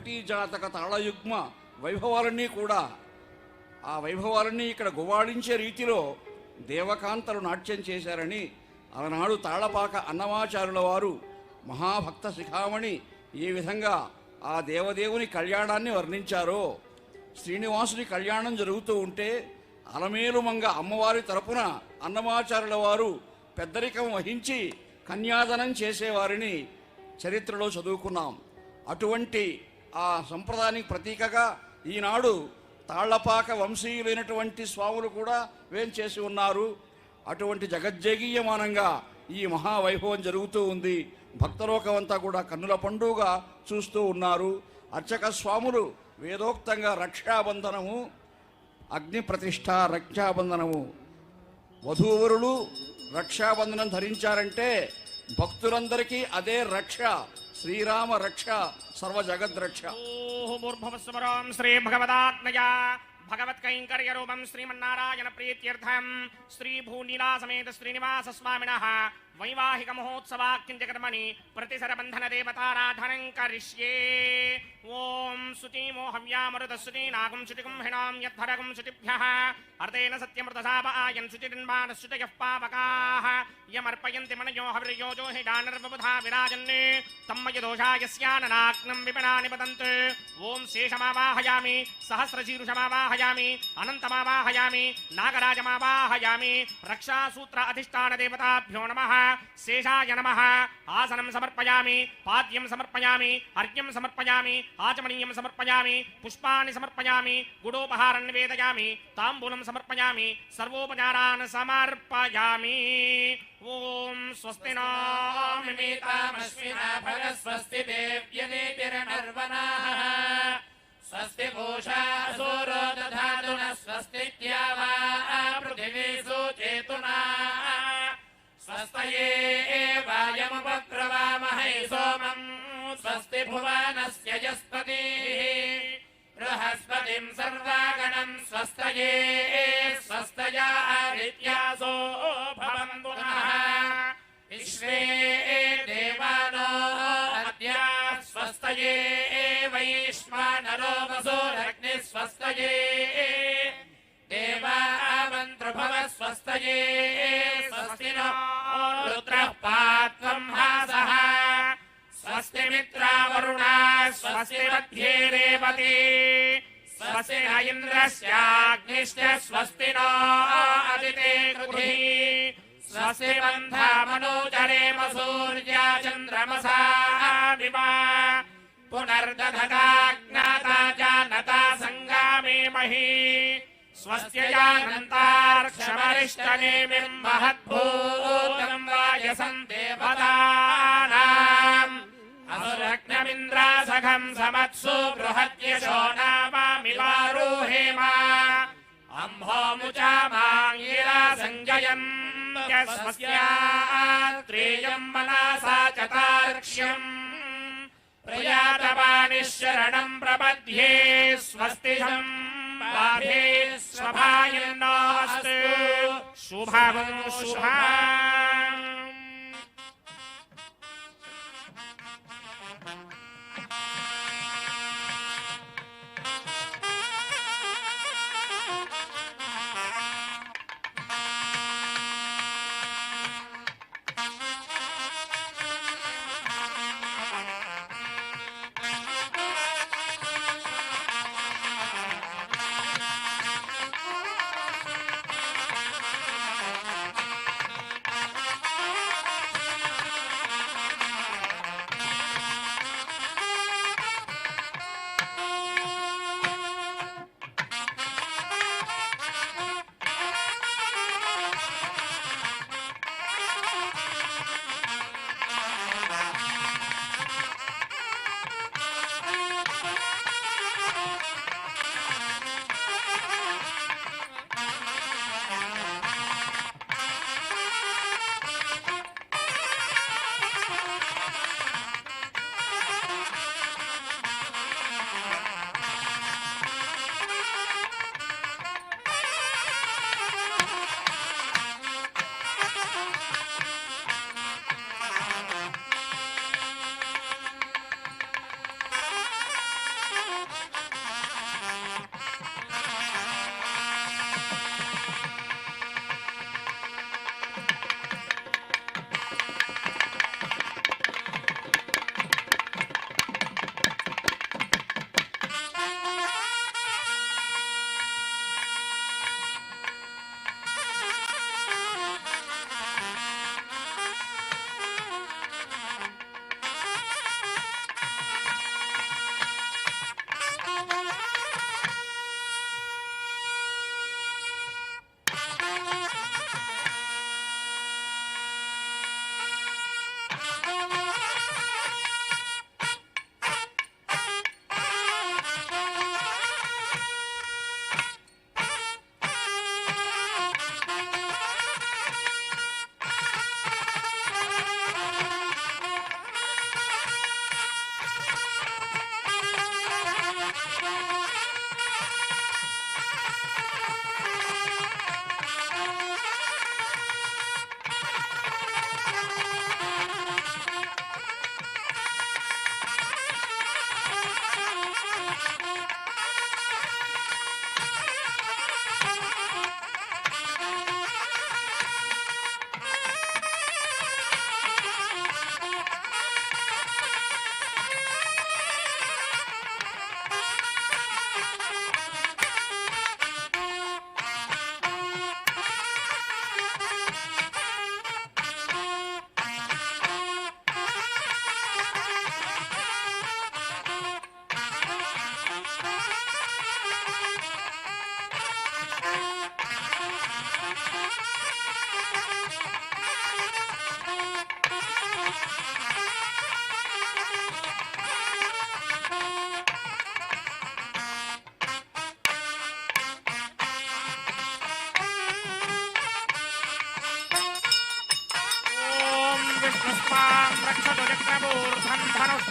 కోటి జాతక తాళయుగ్మ వైభవాలన్నీ కూడా ఆ వైభవాలన్నీ ఇక్కడ గువాళించే రీతిలో దేవకాంతలు నాట్యం చేశారని ఆనాడు తాళపాక అన్నమాచారుల వారు మహాభక్త శిఖామణి ఏ విధంగా ఆ దేవదేవుని కళ్యాణాన్ని వర్ణించారో, శ్రీనివాసుని కళ్యాణం జరుగుతూ ఉంటే అలమేలుమంగ అమ్మవారి తరపున అన్నమాచారుల వారు పెద్దరికం వహించి కన్యాదానం చేసేవారిని చరిత్రలో చదువుకున్నాం. అటువంటి ఆ సంప్రదాయానికి ప్రతీకగా ఈనాడు తాళ్లపాక వంశీయులైనటువంటి స్వాములు కూడా వేంచేసి ఉన్నారు. అటువంటి జగజ్జగీయమానంగా ఈ మహావైభవం జరుగుతూ ఉంది. భక్తలోకమంతా కూడా కన్నుల పండుగ చూస్తూ ఉన్నారు. అర్చక స్వాములు వేదోక్తంగా రక్షాబంధనము, అగ్ని ప్రతిష్ట, రక్షాబంధనము, వధూవరులు రక్షాబంధనం ధరించారంటే భక్తులందరికీ అదే రక్ష, శ్రీరామ రక్ష, సర్వ జగద్రక్ష. శ్రీ భగవదాత్మయా భగవత్కైంకర్య రూపం శ్రీమన్నారాయణ ప్రీత్యర్థం శ్రీ భూనీలా సమేత శ్రీనివాస స్వామినః వైవాహిక మహోత్సవాఖ్యంజకర్మణి ప్రతిసరబంధన దేవతారాధనం కరిష్యే. ఓం శుచిమో హవ్యామృత శుచి నాగం శుచికం హిణాం యద్ధరగం శుచిభ్యః అర్ధేన సత్యమృతసావాయన్ శుచిర్మాన శుచయః పావకాః యమర్పయంతి మనయో హవిర్యోజో హి దానర్వబుధా విరాజన్ తమ్మయ దోషాయస్యాననాగ్నం విపణాని పతంత్. ఓం శేషమావాహయామి, సహస్రశీర్షమావాహయామి, అనంతమావాహయామి, నాగరాజమావాహయామి. రక్షాసూత్ర అధిష్టాన దేవతాభ్యో నమః. శేషాయ నమః. ఆసనం సమర్పయామి, పాద్యం సమర్పయామి, అర్ఘ్యం సమర్పయామి, ఆచమనీయం సమర్పయామి, పుష్పాన్ని సమర్పయామి, గుడోపహారం నివేదయామి, తాంబూలం సమర్పయామి, సర్వోపచారాన్ సమర్పయామి. ఓం స్వస్తి నో మిమితామశ్వినా భగస్వస్తి దేవ్యనేతిర్నర్వణాః స్వస్తి పూషా సూరో దధాతున స్వస్తి ద్యావా పృథివీ సూచేతునా స్వస్తయే వాయముపక్రవామహై సోమం స్వస్తి భువనస్య యస్పతిః బృహస్పతిం సర్వాగణం స్వస్తయే స్వస్తయా ఆదిత్యాసో భవంతు నః. విశ్వే దేవానో అద్య స్వస్తయే వైశ్వానరో వసోరగ్నిః స్వస్తయే దేవామంత్రభవ స్వస్తయే స్వస్తి నో రుద్రః పాత్వం హాసః స్వస్తి మిత్రావరుణా స్వస్తి మధ్యే రేవతి స్వస్తి న ఇంద్రస్యాగ్నిశ్చ స్వస్తి నో అదితే కృధి స్వస్తి బంధామనోచరేమ సూర్యా చంద్రమసా విమా పునర్దధతా జ్ఞాతా జానతా సంగామే మహీ స్వస్త్యయానంతార్క్షమరిష్టనేమిం మహద్భూతం వాయసం దేవతానాం అసురగ్నమింద్రాసఖం సమత్సు బృహద్యశో నామామివారూహేమ అంభోముచామాంగిరా సంజయం స్వస్యాత్రేయం మనసా చతార్క్ష్యం ప్రయాతపానిశరణం ప్రపద్యే స్వస్తి బాధే స్వభాయన్నోస్తు శుభం శుభం.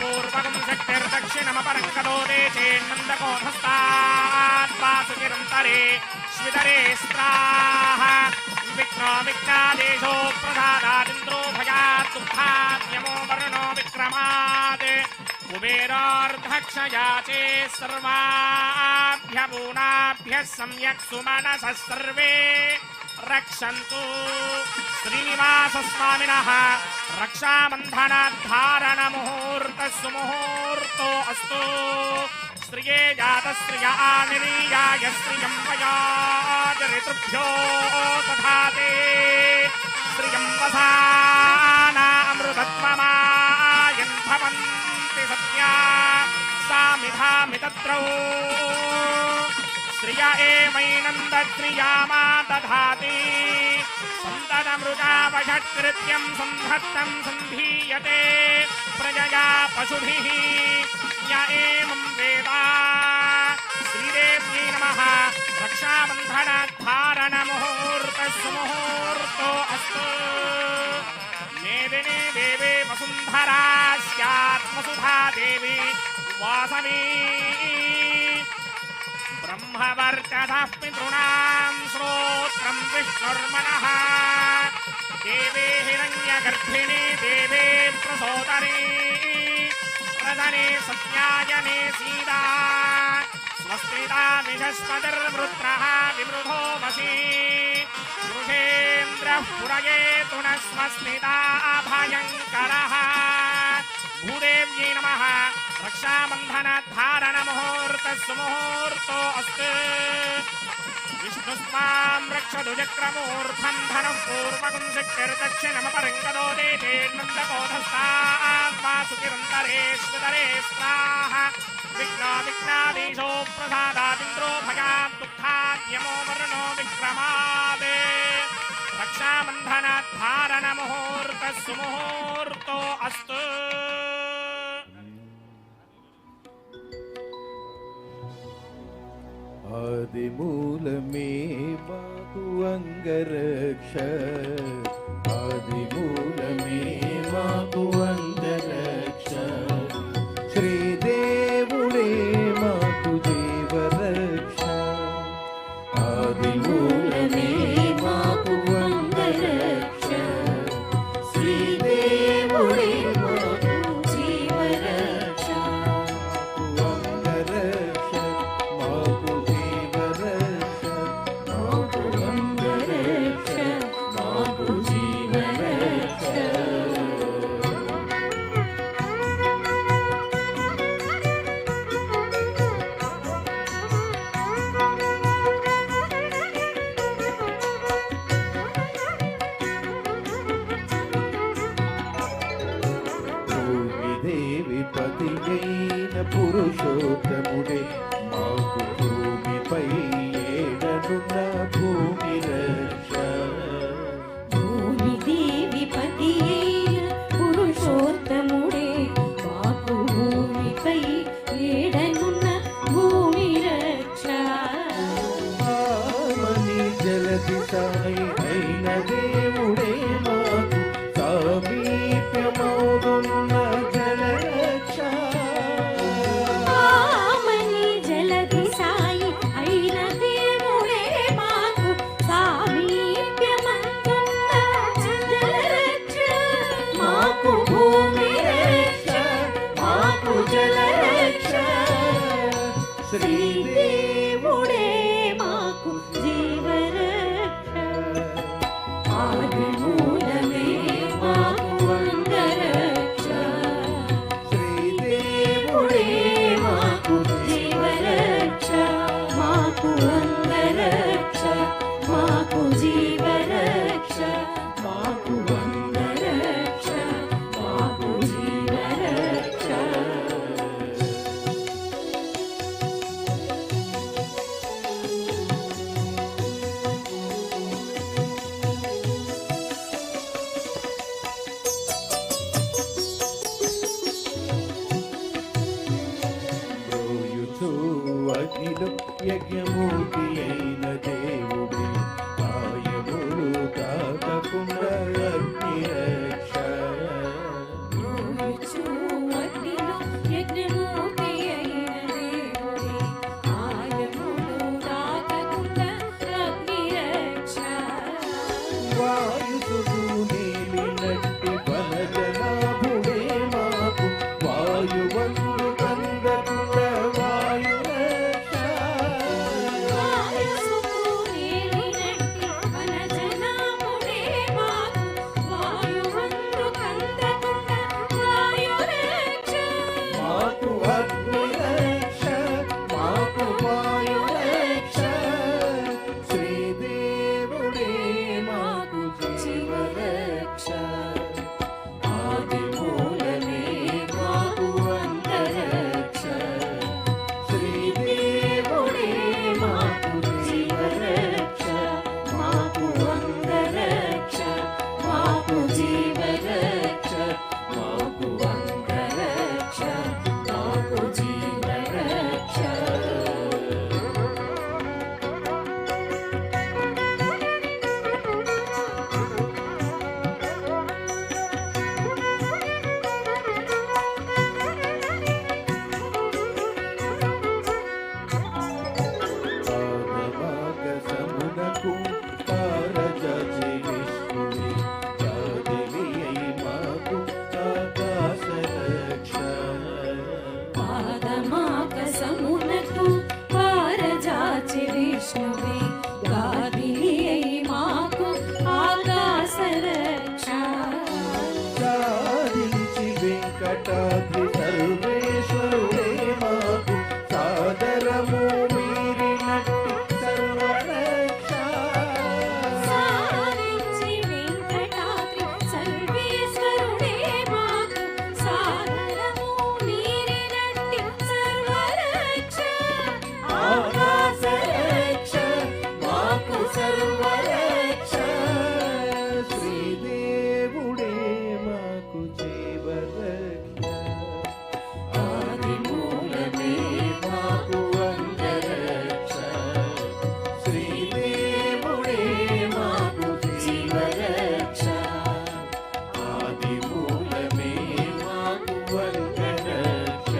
पूर्वगं शक्तिर्दक्षिणमपरङ्कदो देशेन्नन्दकोधस्तात् वासुकिरन्तरे श्वितरे स्त्राः विघ्नो विघ्नादेशो प्रसादादिन्द्रो भयात् दुःखात् यमो वर्णो विक्रमात् कुबेरार्धक्षयाचे सर्वाभ्यपूनाभ्यः सम्यक् सुमनसः सर्वे रक्षन्तु श्रीनिवासस्वामिनः रक्षाबन्धनाद्धारण मुहूर्तः सुमुहूर्तो अस्तु श्रिये जातश्रिया निरीयाय श्रियं वयाज ऋतुभ्यो तथा ते श्रियं वसानामृतत्वमायन् भवन्ति सत्या सामिधामि तत्रौ श्रिया एवैनं दत्रियामा दधाति सन्ततमृगावषत्कृत्यं संहत्तं सन्धीयते प्रजया पशुभिः य एवं वेद श्रीदेव्यै नमः रक्षाबन्धनाद्धारणमुहूर्तः सुमुहूर्तो अस्तु मेदिनी देवी वसुन्धरा स्यात् वसुधा देवी वासवी ब्रह्मवर्चसः पितॄणां श्रोत्रं विष्णुर्मनः देवे हिरण्यगर्भिणी देवे प्रसोदरी प्रधने सत्यायने सीता स्वस्तिता विषस्पतिर्वृत्रः विवृधो वशी वृषेन्द्रः पुरयेतु न स्वस्तिता भयङ्करः भूदेव्यै नमः रक्षाबन्धनाद्धारणमुहूर्तः सुमुहूर्तो अस्तु विष्णुस्त्वां रक्षतु चक्रमूर्धं धनः पूर्वगं शक्तिर्दक्षिणमपरङ्कदो देशेन्नन्दकोधस्तात् वासुकिरन्तरेश्वतरे स्त्राः विघ्नो विघ्नाधीशो प्रसादादिन्द्रो भयात् दुःखात् यमो वर्णो विक्रमात् रक्षाबन्धनाद्धारणमुहूर्तः सुमुहूर्तो अस्तु आदिमूलमे मातु अंगरक्ष आदिमूलमे मातु अंगरक्ष श्रीदेवुडे मातु जीवरक्ष आदिमूलमे मातु अंगरक्ष श्रीदेवुडे मातु जीवरक्ष अंगरक्ष పురుషోత్తముడే మాకు భూమిపై ఏడనున్న భూమి రక్ష భూమి దేవిపతి అయిన పురుషోత్తముడే మాకు భూమిపై ఏడనున్న భూమి రక్ష ఆమని జలది సాయి అయిన దేవుడే మాకు సామీప్యమౌదున్న జలరక్ష ఆమని జలది సాయి అయిన దేవుడే మాకు సామీప్యమందున్న జలరక్ష మాకు భూమి రక్ష మాకు జలరక్ష శ్రీదేవుడే మాకు జీవరక్ష ఆది మూలమే మాకు అంగరక్ష శ్రీదేవుడే మాకు జీవరక్ష మాకు అంగరక్ష మాకు జీవరక్ష మాకు అంగరక్ష మాకు జీవరక్ష బ్రోయుచు అగ్నిలో యజ్ఞమూర్తి అయిన దేవుడే ఆయములు తాకకుండా అగ్ని రక్ష రోజు అగ్నిలో యజ్ఞమూర్తి అయిన దేవుడే ఆయములు తాకకుండా అగ్ని రక్ష వాయుసుడు నీలినట్టి వనజనాభుడే మాకు వాయువందు కందకుల వాయు రక్ష వాయుసుకు నీలినట్టి వనజనాభుడే మాకు వాయువందు కందకుండా వాయు రక్ష మాకు అగ్ని రక్ష మాకు వాయు రక్ష శ్రీదేవుడే మాకు జీవరక్ష ఆది మూలమే మాకు అంతరక్ష శ్రీదేవుడే మాకు జీవరక్ష మాకు అంతరక్ష మాకు జీవరక్ష మాకు అంతరక్ష మాకు జీవరక్ష పాదమాగసమునకు పారజాజి విష్ణుని జాదిలి అయి మాకు ఆకాశ రక్ష పాదమాకసమునకు పారజాచి విష్ణువే గాదిలి అయి మాకు ఆకాశ రక్ష సాధించి వెంకటాద్రి సర్వేశ్వరుడే మాకు సాదరము మీరినట్టి సర్వరక్ష సారించి వెంకటాద్రి సర్వేశ్వరుడే మాకు సాదరము మీరినట్టి సర్వరక్ష ఆకాశ రక్ష మాకు సర్వరక్ష శ్రీదేవుడే మాకు జీవరక్ష ఆది మూలమే మాకు అంగరక్ష శ్రీదేవుడే మాకు జీవరక్ష ఆది మూలమే మాకు అంగరక్ష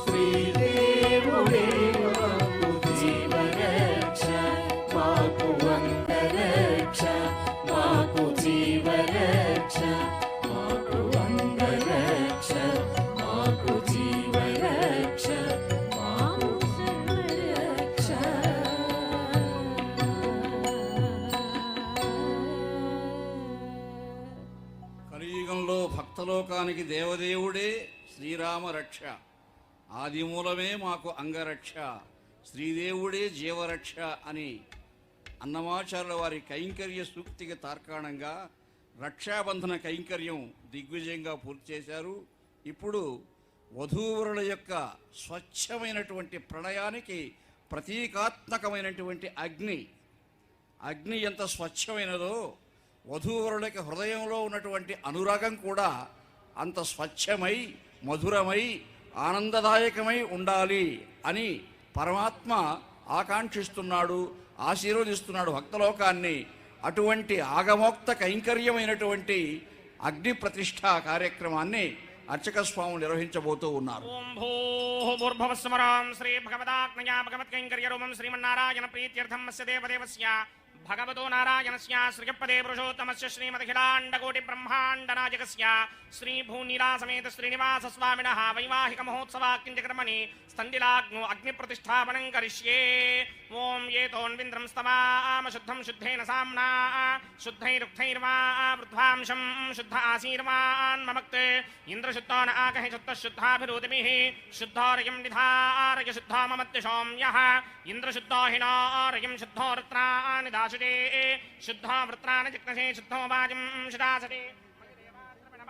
శ్రీదేవుడే మాకు జీవరక్ష మాకు అంగరక్ష మాకు జీవరక్ష మాకు అంగరక్ష మాకు జీవరక్ష మాకు సర్వరక్ష కలియుగంలో భక్తలోకానికి దేవదేవుడే శ్రీరామ రక్ష ఆదిమూలమే మాకు అంగరక్ష శ్రీదేవుడే జీవరక్ష అని అన్నమాచార్యుల వారి కైంకర్య సూక్తికి తార్కాణంగా రక్షాబంధన కైంకర్యం దిగ్విజయంగా పూర్తి చేశారు. ఇప్పుడు వధూవరుల యొక్క స్వచ్ఛమైనటువంటి ప్రణయానికి ప్రతీకాత్మకమైనటువంటి అగ్ని. అగ్ని ఎంత స్వచ్ఛమైనదో వధూవరులకి హృదయంలో ఉన్నటువంటి అనురాగం కూడా అంత స్వచ్ఛమై మధురమై ఆనందదాయకమై ఉండాలి అని పరమాత్మ ఆకాంక్షిస్తున్నాడు, ఆశీర్వదిస్తున్నాడు భక్తలోకాన్ని. అటువంటి ఆగమోక్త కైంకర్యమైనటువంటి అగ్ని ప్రతిష్ఠా కార్యక్రమాన్ని అర్చక స్వాములు నిర్వహించబోతూ ఉన్నారు. ఓం భూర్భువస్సుమరాం శ్రీ భగవదాజ్ఞయా భగవత్కైంకర్యరూపం శ్రీమన్నారాయణ ప్రీత్యర్థం అస్య దేవదేవస్య భగవతో నారాయణస్య శ్రీయప్పదే పురుషోత్తమస్య శ్రీమదఖిలాండకోటి బ్రహ్మాండనాయకస్య శ్రీ భూనీలాసమేత శ్రీనివాస స్వామినః వైవాహిక మహోత్సవాక్కించకర్మణి స్థండిలాగ్నో అగ్ని ప్రతిష్టాపనం కరిష్యే. ఓం ఏతోన్వింద్రం స్తమామ శుద్ధం శుద్ధేన సామ్నా శుద్ధైరుక్తైర్వా వృద్ధ్వాంశం శుద్ధ ఆశీర్వాన్ మమక్తే ఇంద్రశుద్ధో న ఆకహి శుద్ధ శుద్ధాభిరోతిభిః శుద్ధారయం నిధారయ శుద్ధా మమత్యశోమ్యః ఇంద్రశుద్ధో హినారయం శుద్ధో వృత్రాని దాశుతే శుద్ధో వృత్రాని జిగ్నసే శుద్ధో వాజిం శుదాసతే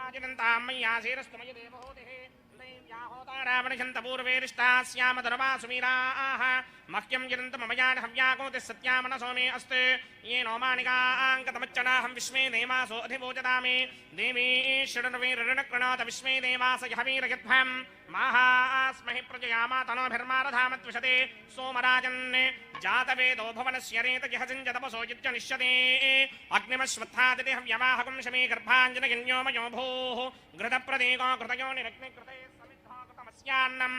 మయ్యాజినంతాం మయ్యాశీరస్తు మయి దేవహోతిః రావణశంత పూర్వేరిష్టాస్యామధర్వా సుమీరాః మహ్యం జినంత మమయాన్ హవ్యాకోతి సత్యామన సోమే అస్తే ఏ నోమానికాంకతమచ్చనాహం విశ్వే దేవాసో అధివోచదామి దేవీ షడర్వీరణక్రణాత విశ్వే దేవాస యహవీరయధ్వం మాహాస్మహి ప్రజయామా తనోభిర్మారధామత్విషతే సోమరాజన్ జాతవేదో భువనస్య రేతజిహసింజతపసో యుజ్యనిష్యతే అగ్నిమశ్వత్థాదితి హవ్యవాహకం శమే గర్భాంజనగిన్యోమయో భూః ఘృతప్రదీకో ఘృతయో నిరగ్నికృతే సమిద్ధోకృతమస్యాన్నం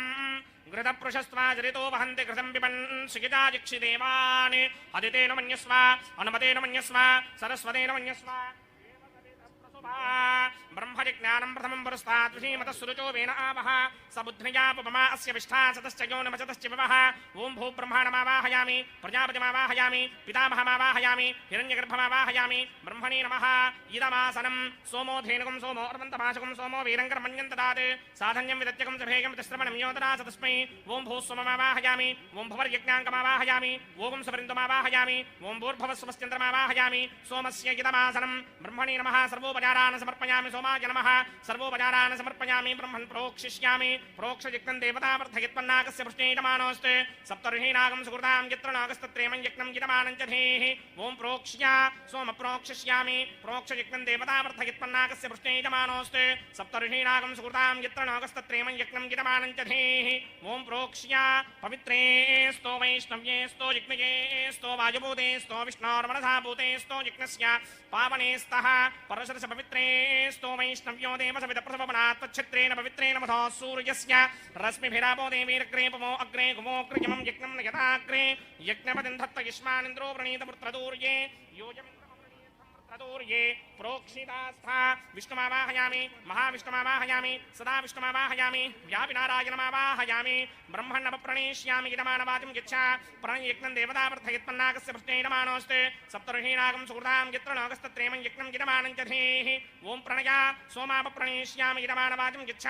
ఘృతపృషస్వాజరితో వహంతి ఘృతం పిబన్ సుఖితాజిక్షిదేవాన్ అదితేన మన్యస్వ అనుమతేన మన్యస్వ సరస్వతేన మన్యస్వ బ్రహ్మజిజ్ఞానం ప్రథమం పురస్తాత్ విషీమత సురుచో వేన ఆవహ సబుద్ధ్యయాపమా అస్య విష్ఠా సతశ్చయో నమచతశ్చ వివహ. ఓం భూ బ్రహ్మాణమావాహయామి ప్రజాపతిమావాహయామి పితామహమావాహయామి హిరణ్యగర్భమావాహయామి బ్రహ్మణే నమః. ఇదమాసనం సోమో ధేనుకం సోమో అర్వంతమాశకం సోమో వీరంకర్మణ్యం దదాత్ సాధన్యం విదత్యకం చభేగం తిస్రవణం యోదరా సతస్మై. ఓం భూ సోమమావాహయామి ఓం భువర్యజ్ఞాంకమావాహయామి ఓం సుపరిందమావాహయామి ఓం భూర్భవస్వశ్చంద్రమావాహయామి. సోమస్య ఇదమాసనం బ్రహ్మణే నమః. సర్వోపచారాన్ సమర్పయామి సోమాయ నమః. సర్వోపచారాన్ సమర్పయామి బ్రహ్మన్ ప్రోక్షిష్యామి. ప్రోక్షజిగ్నం దేవతావర్ధయత్పన్నాగస్య పృష్ఠేయమానోస్తే సప్తర్హీనాగం సుకృతాం యత్ర నాగస్తత్రేమం యజ్ఞం గిరమానం చ ధీః. ఓం ప్రోక్ష్య సోమ ప్రోక్షిష్యామి. ప్రోక్షజిగ్నం దేవతావర్ధయత్పన్నాగస్య పృష్ఠేయమానోస్తే సప్తర్హీనాగం సుకృతాం యత్ర నాగస్తత్రేమం యజ్ఞం గిరమానం చ ధీః. ఓం ప్రోక్ష్య పవిత్రే स्तो వైష్ణవ్యే स्तो జిగ్నయే स्तो వాయుభూతే स्तो విష్ణోర్మనసా భూతే स्तो జిగ్నస్య పావనే స్తః పరశురస పవిత్రే स्तो వైష్ణవ్యో దేవసవిత ప్రసవనాత్ ఛత్రేణ పవిత్రేణ మధో సూర్యస్య రశ్మిభిరాపో దేవీరగ్రేపమో అగ్రే గుమోగ్రయమం యజ్ఞం యథాగ్రే యజ్ఞపతిం దత్త యుష్మానింద్రో ప్రణీత పుత్రదూర్యే యోజమింద్రమప్రణీతం పుత్రదూర్యే ప్రోక్షితాస్థా. విష్ణుమావాహయామి మహావిష్ణుమావాహయామి సదా విష్ణుమావాహయామి వ్యాపినారాయణమావాహయామి బ్రహ్మణ్ణప్రణేష్యామి యజమానవాదిం గచ్చ ప్రణయజ్ఞం దేవతావర్ధయత్పన్నాగస్య పృష్ఠేయమానోస్తే సప్తర్హీనాగం సుహృతాం యత్ర నాగస్తత్రేమం యజ్ఞం యజమానం చ ధీః. ఓం ప్రణయ సోమాపప్రణేష్యామి యజమానవాదిం గచ్చ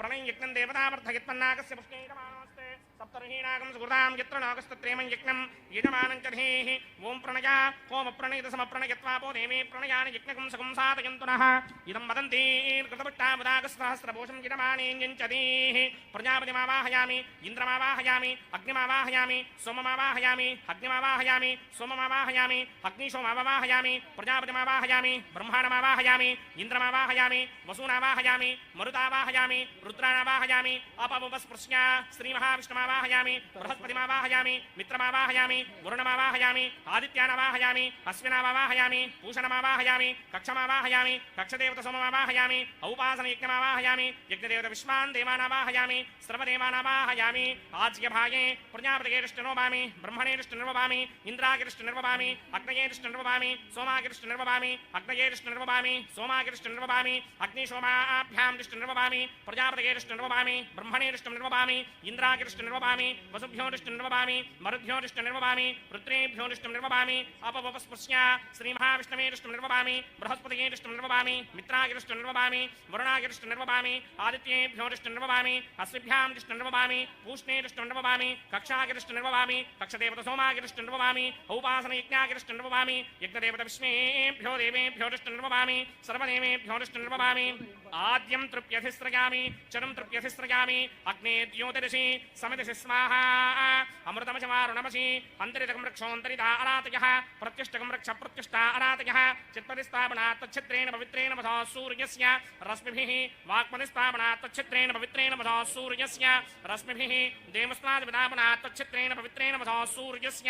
ప్రణయజ్ఞం దేవతావర్ధయత్పన్నాగస్య పృష్ఠేయమానోస్తే సప్తర్హీనాగం సుహృతాం యత్ర నాగస్తత్రేమం యజ్ఞం యజమానం చ ధీః. ఓం ప్రణయ హోమప్రణీత సమప్రణయత్వాపో దేవే ప్రణయాని యజ్ఞకం సకం సాధయంతునః. ఇదం వదంతి కృతపుట్టాముదాగసహస్రభూషం యజమానేన్యం చ ధీః. ప్రజాపతిమావాహయామి ఇంద్రమావాహయామి అగ్నిమావాహయామి సోమమావాహయామి అగ్నిమావాహయామి సోమమావాహయామి అగ్నిశోమమావాహయామి ప్రజాపతిమావాహయామి బ్రహ్మాణమావాహయామి ఇంద్రమావాహయామి వసూనావాహయామి మరుతావాహయామి రుద్రాణావాహయామి అపముపస్పృశ్య శ్రీమహావిష్ణుమావాహయామి బృహస్పతిమావాహయామి మిత్రమావాహయామి వరుణమావాహయామి ఆదిత్యానవాహయామి అశ్వినావాహయామి పూషణమావాహయామి కక్షమావాహయామి కక్షదేవత సోమమావాహయామి ఔపాసన యజ్ఞమావాహయామి యజ్ఞదేవత విశ్వాన్ దేవానావాహయామి సర్వదేవానావాహయామి. ఆజ్యభాగే ప్రజాపతికేరిష్ఠనిర్వభామి బ్రహ్మణేరిష్ఠనిర్వభామి ఇంద్రాగిరిష్ఠనిర్వభామి అగ్నయేరిష్ఠనిర్వభామి సోమాగిరిష్ఠనిర్వభామి అగ్నయేరిష్ఠనిర్వభామి సోమాగిరిష్ఠనిర్వభామి అగ్నిశోమాభ్యాం రిష్ఠనిర్వభామి ప్రజాపతికేరిష్ఠనిర్వభామి బ్రహ్మణేరిష్ఠనిర్వభామి ఇంద్రాగిరిష్ఠనిర్వభామి వసుభ్యోరిష్ఠనిర్వభామి మరుద్భ్యోరిష్ఠనిర్వభామి రుద్రేభ్యోరిష్ఠనిర్వభామి అపవపస్పృశ్య శ్రీమహావిష్ణవేరిష్ఠనిర్వభామి బృహస్పతికేరిష్ఠనిర్వభామి మిత్రాగిరిష్ఠనిర్వభామి వరుణాగిరిష్ఠనిర్వభామి ఆదిత్యేభ్యోరిష్ఠనిర్వభామి అశ్విభ్యాం రిష్ఠనిర్వభామి పూష్ణేరిష్ఠనిర్వభామి కక్షాగిరిష్ఠనిర్వభామి కక్షదేవత సోమాగిరిష్ఠనిర్వభామి ఔపాసన యజ్ఞాగిరిష్ఠనిర్వభామి యజ్ఞదేవత విష్ణేభ్యో దేవేభ్యోరిష్ఠనిర్వభామి సర్వదేవేభ్యోరిష్ఠనిర్వభామి आद्यं तृप्यधिस्रयामि चरं तृप्यधिस्रयामि अग्ने द्योतिरसि समितिषि स्वाहा अमृतमशमारुणमसि अन्तरितकं रक्षोऽन्तरिता अरातयः प्रत्युष्टकं रक्ष प्रत्युष्टा अरातयः चित्पतिस्थापनात् तच्छित्रेण पवित्रेण वसा सूर्यस्य रश्मिभिः वाक्पतिस्थापनात् तच्छित्रेण पवित्रेण वसा सूर्यस्य रश्मिभिः देवस्माद्विदापनात् तच्छित्रेण पवित्रेण वसा सूर्यस्य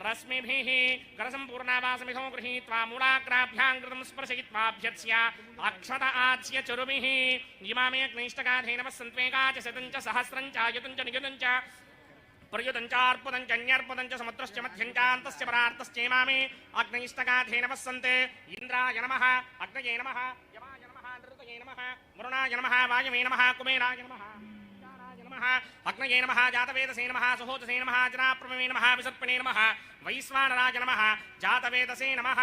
रश्मिभिः करसम्पूर्णावासमिधो गृहीत्वा मूलाग्राभ्यां कृतं स्पर्शयित्वाभ्यर्च्य अक्षत आच्य चरुभिः इमामे अग्निष्टगाधेन वसन्त्वेका च शतं च सहस्रं च युतं च नियुतं च पर्युतं च अर्पुतं च न्यर्पुतं च समुद्रश्च मध्यं च अन्तश्च परार्तश्चेमामे अग्निष्टगाधेन वसन्ते इन्द्राय नमः अग्नये नमः यमाय नमः नृतये नमः वरुणाय नमः वायवे नमः कुबेराय नमः अग्नये नमः जातवेदसे नमः सुहोतसे नमः जनाप्रभवे नमः विसर्पिणे नमः वैश्वानराय नमः जातवेदसे नमः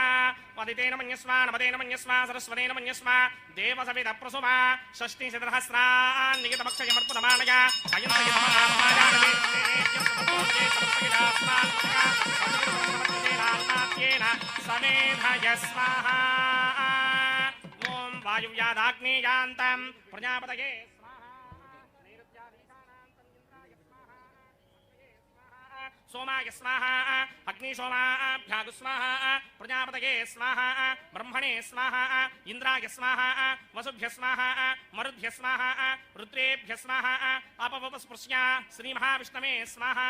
पदितेन मन्यस्वा नमदेन मन्यस्वा सरस्वतेन मन्यस्वा देवसविदप्रसुमा षष्टिशतसहस्रान् नियतमक्षयमर्पुतमानय समेधय स्वाहा ॐ वायुव्यादाग्नेयान्तं प्रजापतये सोमाय स्वाहा अग्निशोमाभ्यागु स्वाहा प्रजापतये स्वाहा ब्रह्मणे स्वाहा इंद्राय स्वाहा वसुभ्य स्वाहा मरुद्भ्य स्वाहा रुद्रेभ्य स्वाहा अपवपस्पृश्य श्री महाविष्णवे स्वाहा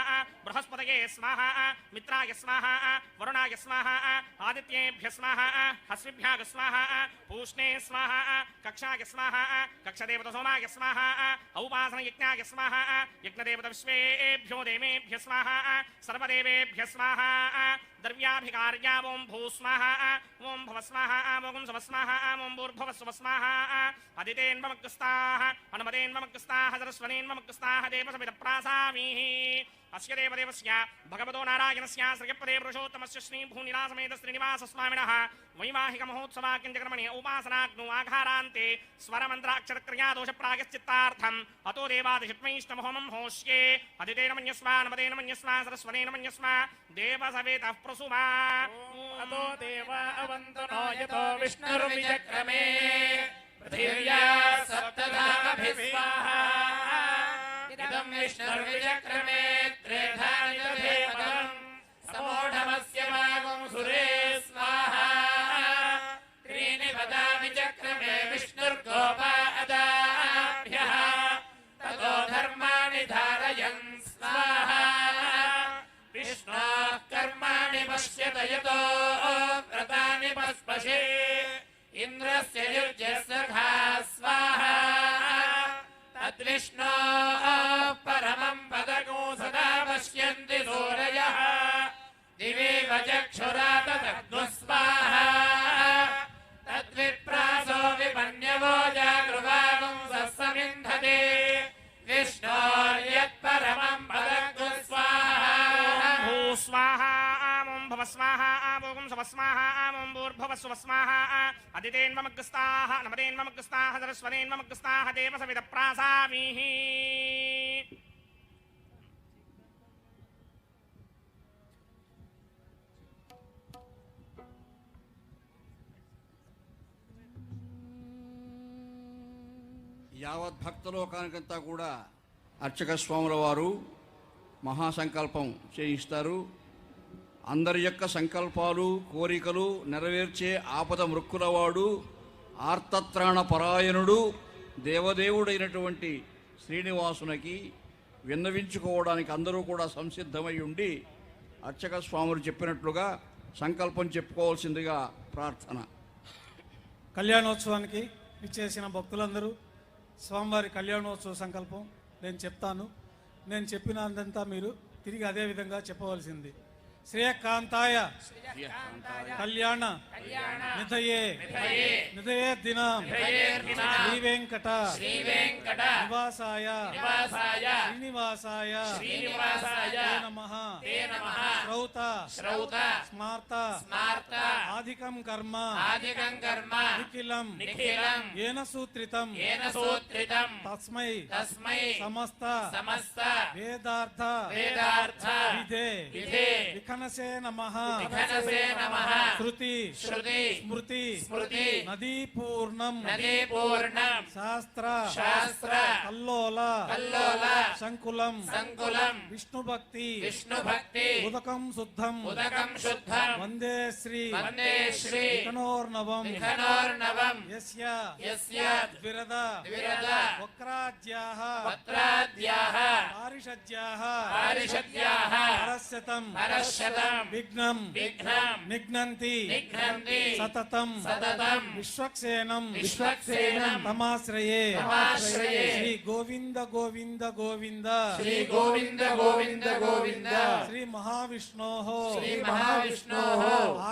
बृहस्पतये स्वाहा मित्राय स्वाहा वरुणाय स्वाहा आदित्येभ्य स्वाहा हस्विभ्याग स्वाहा पूष्णे स्वाहा कक्षाय स्वाहा कक्षदेवत सोमाय स्वाहा औपासन यज्ञाय स्वाहा यज्ञदेवत विश्वेभ्यो देवेभ्य स्वाहा सर्वदेवेभ्य स्वाहा द्रव्याभिकार्या ओं भू स्वाहा ओं भव स्वाहा ओं सव स्वाहा ओं भूर्भुव स्व स्वाहा अदितेन्वमग्रस्ताः अनुमतेन्वमग्रस्ताः सरस्वतेन्वमग्रस्ताः देवसविदप्रासामीः अस्य देवदेवस्य भगवतो नारायणस्य श्रीपदे पुरुषोत्तमस्य श्रीभूनिलासमेत श्रीनिवासस्वामिनः वैवाहिकमहोत्सवाकिञ्चकर्मणि उपासनाग्नो आघारान्ते स्वरमन्त्राक्षरक्रियादोषप्रायश्चित्तार्थम् अतो देवादिषट्मैष्टमहोमं होष्ये अदितेन मन्यस्वा नमदेन मन्यस्वा सरस्वतेन मन्यस्वा देवसवेतः प्रसुमा अतो देवा अवन्तनो यतो विष्णुर्विचक्रमे पृथिव्या सप्तधामभिस्वाहा इदं विष्णुर्विचक्रमे त्रेधानि दधे पदम् समोढमस्य वागुं सुरे स्वाहा त्रीणि वदामि चक्रमे विष्णुर्गोपा अदाभ्यः ततो धर्माणि धारयन् स्वाहा विष्णोः कर्माणि पश्यत यतो व्रतानि पस्पशे इन्द्रस्य युज्यस्य घा स्वाहा तद्विष्णोः परमं पदगो सदा पश्यन्ति सूरयः दिवेव चक्षुराततद्नु स्वाहा तद्विप्रासो विपन्यवो जागृवागुंसः समिन्धते विष्णोर्यत्परमं पदगो स्वाहा भू स्वाहा ओं भव स्वाहा ओं सव स्वाहा ओं भूर्भुव स्व स्वाहा अदितेन्वमग्रस्ताः नमदेन्वमग्रस्ताः सरस्वतेन्वमग्रस्ताः देवसविदप्रासामीः యావత్ భక్తలోకానికంతా కూడా అర్చక స్వాముల వారు మహాసంకల్పం చేయిస్తారు. అందరి యొక్క సంకల్పాలు కోరికలు నెరవేర్చే ఆపద మృక్కులవాడు ఆర్తత్రాణ పరాయణుడు దేవదేవుడైనటువంటి శ్రీనివాసునికి విన్నవించుకోవడానికి అందరూ కూడా సంసిద్ధమై ఉండి అర్చక స్వాములు చెప్పినట్లుగా సంకల్పం చెప్పుకోవాల్సిందిగా ప్రార్థన. కళ్యాణోత్సవానికి విచ్చేసిన భక్తులందరూ స్వామివారి కళ్యాణోత్సవ సంకల్పం నేను చెప్తాను. నేను చెప్పినంతా మీరు తిరిగి అదే విధంగా చెప్పవలసింది. శ్రేయకాంతాయ కళ్యాణ నిధయే నిధయే దినం శ్రీ వెంకట నివాసాయ శ్రీనివాసాయ నమః శ్రౌత స్మార్త ఆధికం కర్మ నిఖిలం ఏన సూత్రితం తస్మై సమస్త వేదార్థ విధే విఖండ నిఘనసే నమః నిఘనసే నమః శృతి శృతి స్మృతి స్మృతి నదీపూర్ణం నదీపూర్ణం శాస్త్ర శాస్త్ర కల్లోల కల్లోల సంకులం సంకులం విష్ణుభక్తి విష్ణుభక్తి ఉదకం శుద్ధం ఉదకం శుద్ధం వందే శ్రీ వందే శ్రీ విఘ్నోర్నవం విఘ్నోర్నవం యస్య యస్య ద్విరద ద్విరద వక్రాజ్యాః పత్రాద్యాః పారిషద్యాః పారిషద్యాః పరస్యతం పరశతం విఘ్నం విఘ్నం నిఘ్నంతి నిఘ్నంతి సతతం సతతం విశ్వక్సేనం విశ్వక్సేనం తమాశ్రయే తమాశ్రయే శ్రీ గోవింద గోవింద గోవింద శ్రీ గోవింద గోవింద గోవింద శ్రీ మహావిష్ణోః శ్రీ మహావిష్ణోః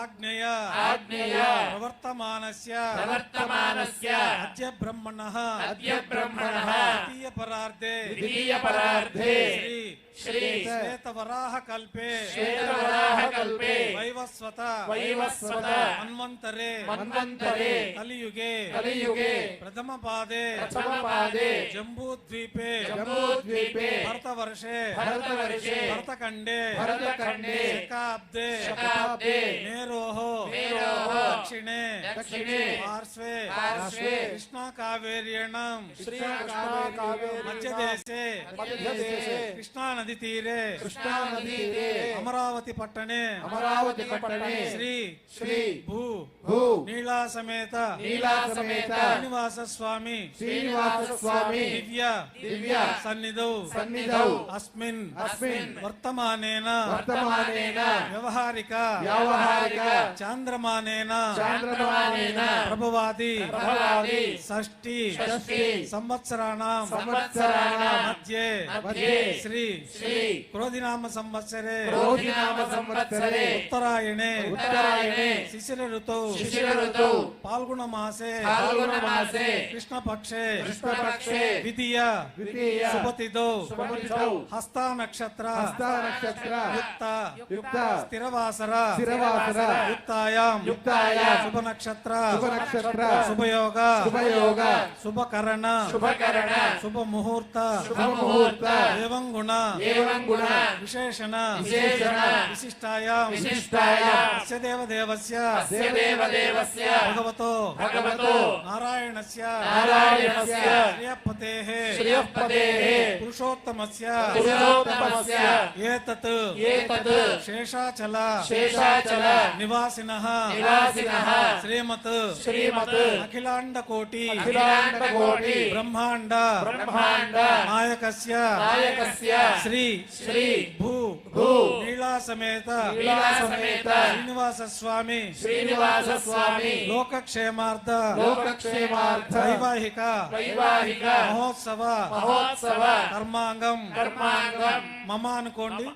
ఆజ్ఞయ ఆజ్ఞయ ప్రవర్తమానస్య ప్రవర్తమానస్య అద్య బ్రహ్మణః అద్య బ్రహ్మణః ద్వితీయ పరార్ధే ద్వితీయ పరార్ధే శ్రీ శ్రీ శ్వేతవరాహ కల్పే శ్వేతవరాహ కల్పే వైవస్వత వైవస్వత మన్వంతరే మన్వంతరే కలియుగే కలియుగే ప్రథమ పాదే ప్రథమపాదే జంబూద్వీపే జంబూద్వీపే భరతవర్షే భరతవర్షే భరతఖండే భరతఖండే శకాబ్దే శతాబ్దే మేరోః మేరోః దక్షిణే దక్షిణే పార్శ్వే పార్శ్వే కృష్ణా కావేర్యేణం శ్రీకృష్ణాకావేర్యేణం మధ్యదేశే మధ్యదేశే కృష్ణా నది తీరే కృష్ణా నదీ తీరే అమరావతి పట్టణే అమరావతి పట్టణే శ్రీ శ్రీ భూ భూ నీలా సమేత నీలా సమేత శ్రీనివాస స్వామి శ్రీనివాస స్వామి దివ్య దివ్య సన్నిధౌ సన్నిధౌ అస్మిన్ అస్మిన్ వర్తమానేన వర్తమానేన వ్యవహారిక వ్యావహారిక చాంద్రమానేన చాంద్రమానేన ప్రభవాది ప్రభవాది షష్ఠి షష్ఠి సంవత్సరాణం సంవత్సరాణం మధ్యే మధ్యే శ్రీ శ్రీ క్రోధినామ సంవత్సరే క్రోధినామ సంవత్సరే ఉత్తరాయణే ఉత్తరాయణే శిశిర ఋతౌ శిశిర ఋతౌ పాల్గొన మాసే ఫాల్గుణ మాసే కృష్ణపక్షే కృష్ణపక్షే ద్వితీయ ద్వితీయ సుపతిదో సుపతిథౌ హస్తా నక్షత్ర హస్తా నక్షత్ర యుక్త యుక్త స్థిరవాసర స్థిరవాసర యుక్తాయాం యుక్తాయాం శుభ నక్షత్ర శుభ నక్షత్ర శుభయోగ శుభయోగ శుభకరణ శుభకరణ శుభ ముహూర్త శుభ ముహూర్త ఏవం గుణ ఏవం గుణ విశేషణ విశేషణ విశిష్టాయాం విశిష్టాయాం అస్య దేవదేవస్య అస్య దేవదేవస్య భగవతో భగవతో నారాయణస్య నారాయణస్య శ్రియపతేః శ్రియపతేః పురుషోత్తమస్య పురుషోత్తమస్య ఏతత్ ఏతత్ శేషాచల శేషాచల నివాసినః నివాసినః శ్రీమత్ శ్రీమత్ అఖిలాండ కోటి అఖిలాండ కోటి బ్రహ్మాండ బ్రహ్మాండ నాయకస్య నాయకస్య శ్రీ శ్రీ భూ భూ నీలా సమేత నీలా సమేత శ్రీనివాస స్వామి శ్రీనివాస స్వామి లోకక్షేమార్థ లోకక్షేమార్థ వైవాహిక వైవాహిక మహోత్సవ మహోత్సవ కర్మాంగం కర్మాంగం మమ అనుకోండి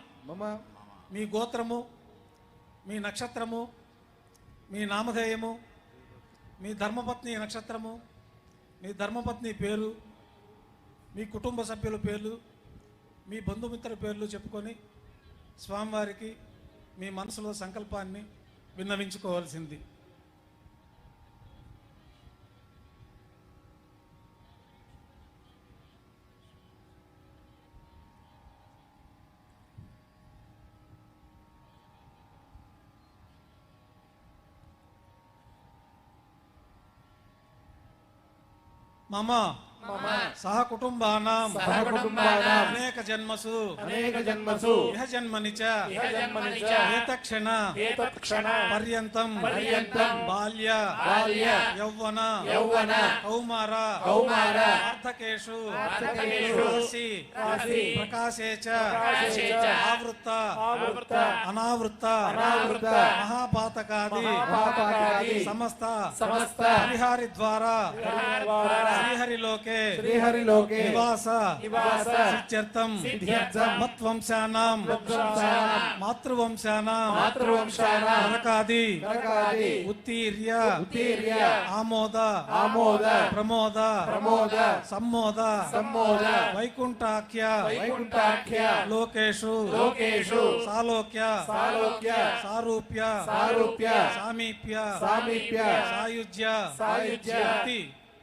మీ గోత్రము మీ నక్షత్రము మీ నామధేయము మీ ధర్మపత్ని నక్షత్రము మీ ధర్మపత్ని పేరు మీ కుటుంబ సభ్యుల పేర్లు మీ బంధుమిత్రుల పేర్లు చెప్పుకొని స్వామివారికి మీ మనసులో సంకల్పాన్ని విన్నవించుకోవాల్సింది. మమ సహ కుటుంబానాం అనేక జన్మసు ఇహ జన్మని చ ఏతక్షణ పర్యంతం బాల్య యౌవన కౌమార వార్ధకేషు రాశి ప్రకాశే చ ఆవృత్త అనావృత్త మహాపాతకాది సమస్త హరిహారి ద్వారా శ్రీహరిలోకే నివాస సిద్ధ్యర్థం మత్వంశానాం మాతృవంశానాం నరకాది ఉత్తీర్య ఆమోద ప్రమోద సమ్మోద వైకుంఠాఖ్య లోకేషు సాలోక్య సారూప్య సామీప్య సాయుజ్య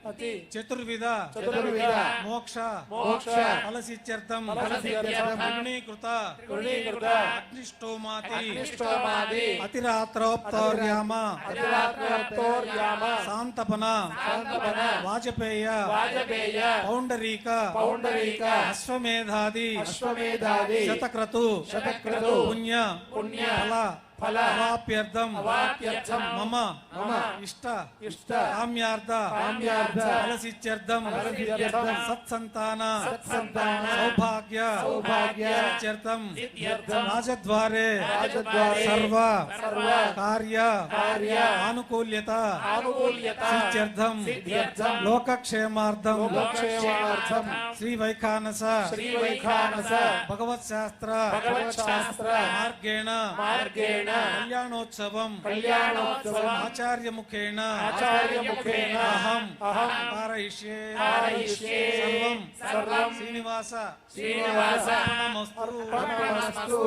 అతి చతుర్విధ చతుర్విధ మోక్ష మోక్ష ఫలసిత్యర్థం ఫలసిత్యర్థం గుణీకృత గుణీకృత అగ్నిష్టోమాతి అగ్నిష్టోమాది అతిరాత్రోప్తౌర్యామ అతిరాత్రోర్యామ సాంతపన శాంతపన వాజపేయ వాజపేయ పౌండరీక పౌండరీక అశ్వమేధాది అశ్వమేధాది శతక్రతు శతక్రతు పుణ్య పుణ్య ఫల ఫల అవాప్యర్థం అవాప్యర్థం మమ మమ ఇష్ట ఇష్ట కామ్యార్థ కామ్యార్థ ఫలసిత్యర్థం ఫలసిత్యర్థం సత్సంతాన సత్సంతాన సౌభాగ్య సౌభాగ్య సిత్యర్థం సిద్ధ్యర్థం రాజద్వారే రాజద్వారే సర్వ సర్వ కార్య కార్య ఆనుకూల్యత ఆనుకూల్యత సిత్యర్థం సిద్ధ్యర్థం లోకక్షేమార్థం లోకక్షేమార్థం శ్రీ వైఖానస శ్రీవైఖానస భగవత్ శాస్త్ర భగవచ్శాస్త్ర మార్గేణ మార్గేణ కళ్యాణోత్సవం కళ్యాణోత్సవం ఆచార్యముఖేన ఆచార్యముఖేన అహం అహం कारयिष्ये कारयिष्ये सर्वं सर्वं श्रीनिवास శ్రీనివాస नमस्तु అర్పణమస్తు.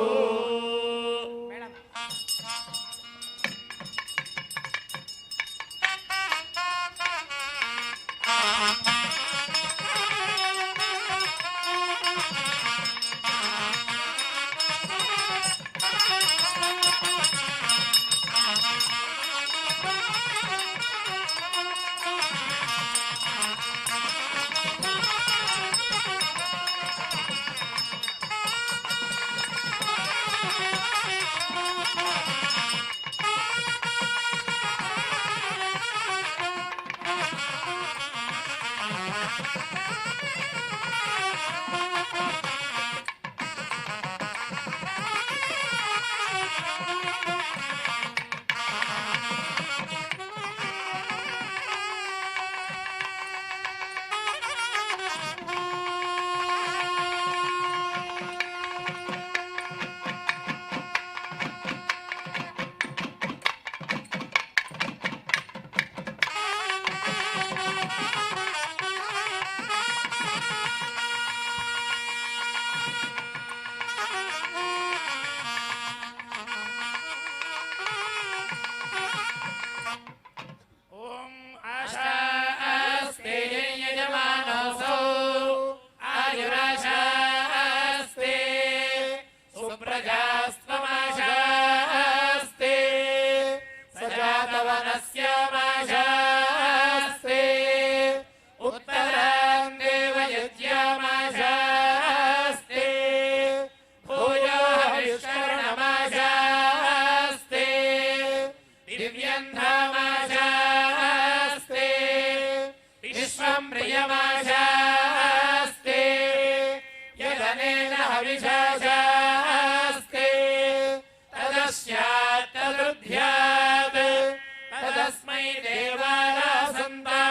ఓం ఆశాస్తే యజమానోసౌ ఆయురాశాస్తే సుప్రజాస్త్వమాశాస్తే సజాతవనస్య మాశాస్తే ఉత్తరాన్ దేవయజ్ఞమాశాస్తే భూయో హవిష్కరణమాశాస్తే దివ్యంధామాశాస్తే విశ్వం ప్రియమాశాస్తే యదనేన హవిషాశాస్తే తదస్యాత్ తదృధ్యాత్ తదస్మై దేవారాసంతాం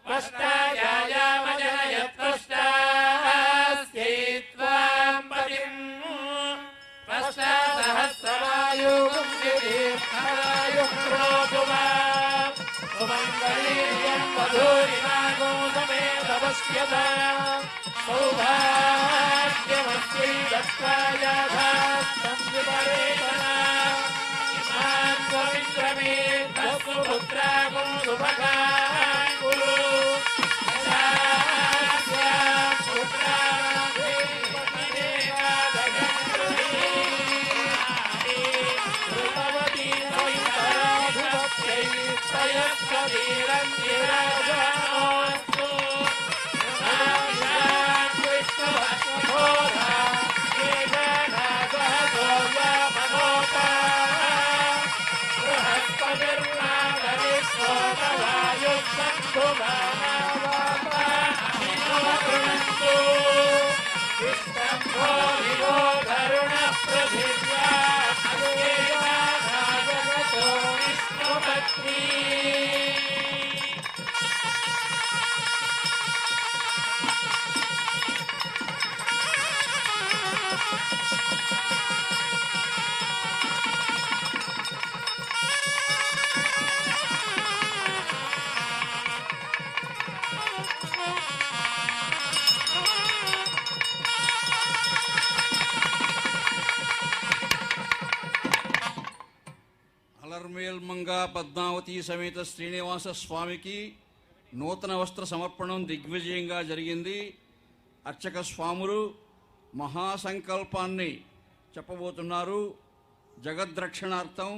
వష్టాయామజనయత్వష్టాస్యై త్వాం పతిం వష్టాసహస్రవాయుగం విదీర్ఘాయుః సుమంగళీర్యం వధూరిమాగో సమేతవస్యత సౌభాగ్యమస్యై దత్తాయాధాస్తం విపరేతనా ఇమాన్ పవిత్రమే తస్సు పుత్రాగో సుభగాన్ కురు యశాస్యాం పుత్రాదే ృతవతీ సవితరాధిపత్యై సయస్వీరం నిరాజానోస్తు విష్ణుభక్తోరా ఏకనాథోయామనోపా బృహస్పతిర్నాగరిష్ఠోమవాయుస్సంధుమానావాపా అభినవగృణంతు విష్ణంభో వివో కరుణ పృథివ్యా అదేవానాగతో విష్ణుపత్ని అలర్మేల్ మంగా పద్మావతి సమేత శ్రీనివాస స్వామికి నూతన వస్త్ర సమర్పణం దిగ్విజయంగా జరిగింది. అర్చక స్వాములు మహాసంకల్పాన్ని చెప్పబోతున్నారు. జగద్రక్షణార్థం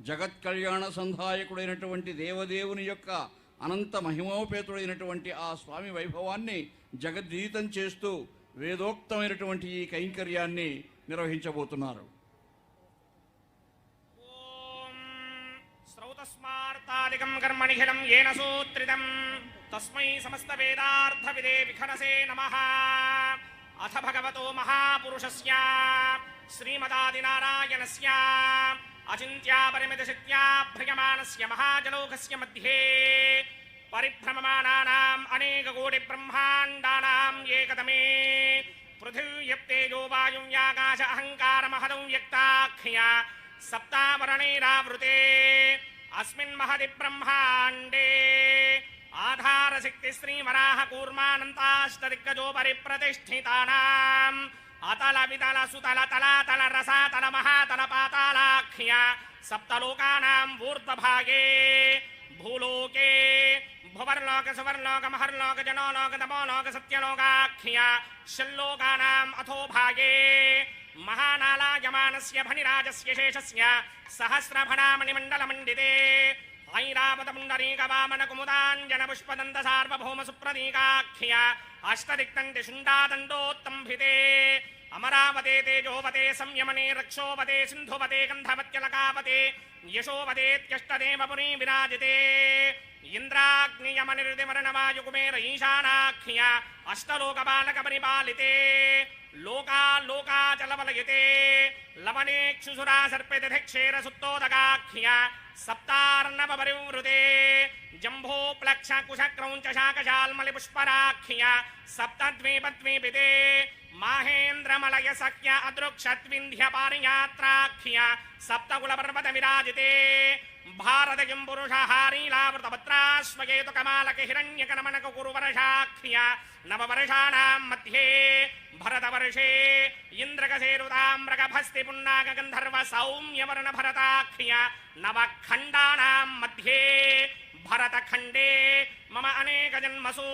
జగత్ కళ్యాణ సంధాయకుడైనటువంటి దేవదేవుని యొక్క అనంత మహిమోపేతుడైనటువంటి ఆ స్వామి వైభవాన్ని జగద్గీతం చేస్తూ వేదోక్తమైనటువంటి ఈ కైంకర్యాన్ని నిర్వహించబోతున్నారు. ఓం శ్రౌతస్మార్తాదికం కర్మణిఖిలం ఏన సూత్రితం తస్మై సమస్త వేదార్థ విదే విఖనసే నమః. అథ భగవతో మహాపురుషస్య శ్రీమదాదినారాయణస్య అచింత్యాపరిమితశక్త్యాభ్రియమాణస్య మహాజలౌకస్య మధ్యే పరిభ్రమమానానాం అనేకకోటి బ్రహ్మాండానాం ఏకతమే పృథివ్యప్తేజో వాయుం యాకాశ అహంకార మహదం వ్యక్తాఖ్య సప్తావరణైరావృతే అస్మిన్ మహది బ్రహ్మాండే ఆధారశక్తి శ్రీవరాహ కూర్మానంతాష్టదిగ్గజో పరిప్రతిష్ఠితానాం అతల వితల సుతల తలాతల రసాతల మహాతల పాతాళాఖ్య సప్తలోకానాం ఊర్ధ్వభాగే భూలోకే భువర్లోక సువర్లోక మహర్లోక జనోలోక తపోలోక సత్యలోకాఖ్య షల్లోకానాం అథోభాగే మహానాలాయమానస్య భనిరాజస్య శేషస్య సహస్రభణామణిమండలమండితే ఐరావతపుండరీకవామన కుముదాంజన పుష్పదంత సార్వభౌమ సుప్రదీకాఖ్య అష్టదిక్తండి శుండాదండోత్తంభితే అమరావతే తేజోవతే సంయమనే రక్షోవతే సింధువతే గంధవత్యలకావతే యశోవతేత్యష్టదేవపురీ విరాజితే ఇంద్రాగ్నియమనిర్దిమరణవాయుకుమేర ఈశానాఖ్య అష్టలోకపాలక పరిపాలితే లోకాలోకాచలవలయతే లవణేక్షుసురా సర్పితధిక్షేర సుత్తోదకాఖ్య సప్తార్ణవ పరివృతే జంభో ప్లక్ష కుశక్రౌంచ శాకశాల్మలి పుష్పరాఖ్య సప్తద్వీపద్వీపితే మాహేంద్రమలయ సఖ్య అదృక్షద్వింధ్య పారియాత్రాఖ్య సప్తకుల పర్వత విరాజితే భారతకిం పురుషహారీలావృతభద్రాశ్వకేతు కమాలక హిరణ్యకనమనక కురువర్షాఖ్య నవవర్షాణాం మధ్యే భరతవర్షే ఇంద్రకసేరుతామ్రగభస్తి పున్నాగ గంధర్వ సౌమ్యవర్ణ భరతాఖ్య నవఖండానాం మధ్యే భరతఖండే మమ అనేక జన్మసు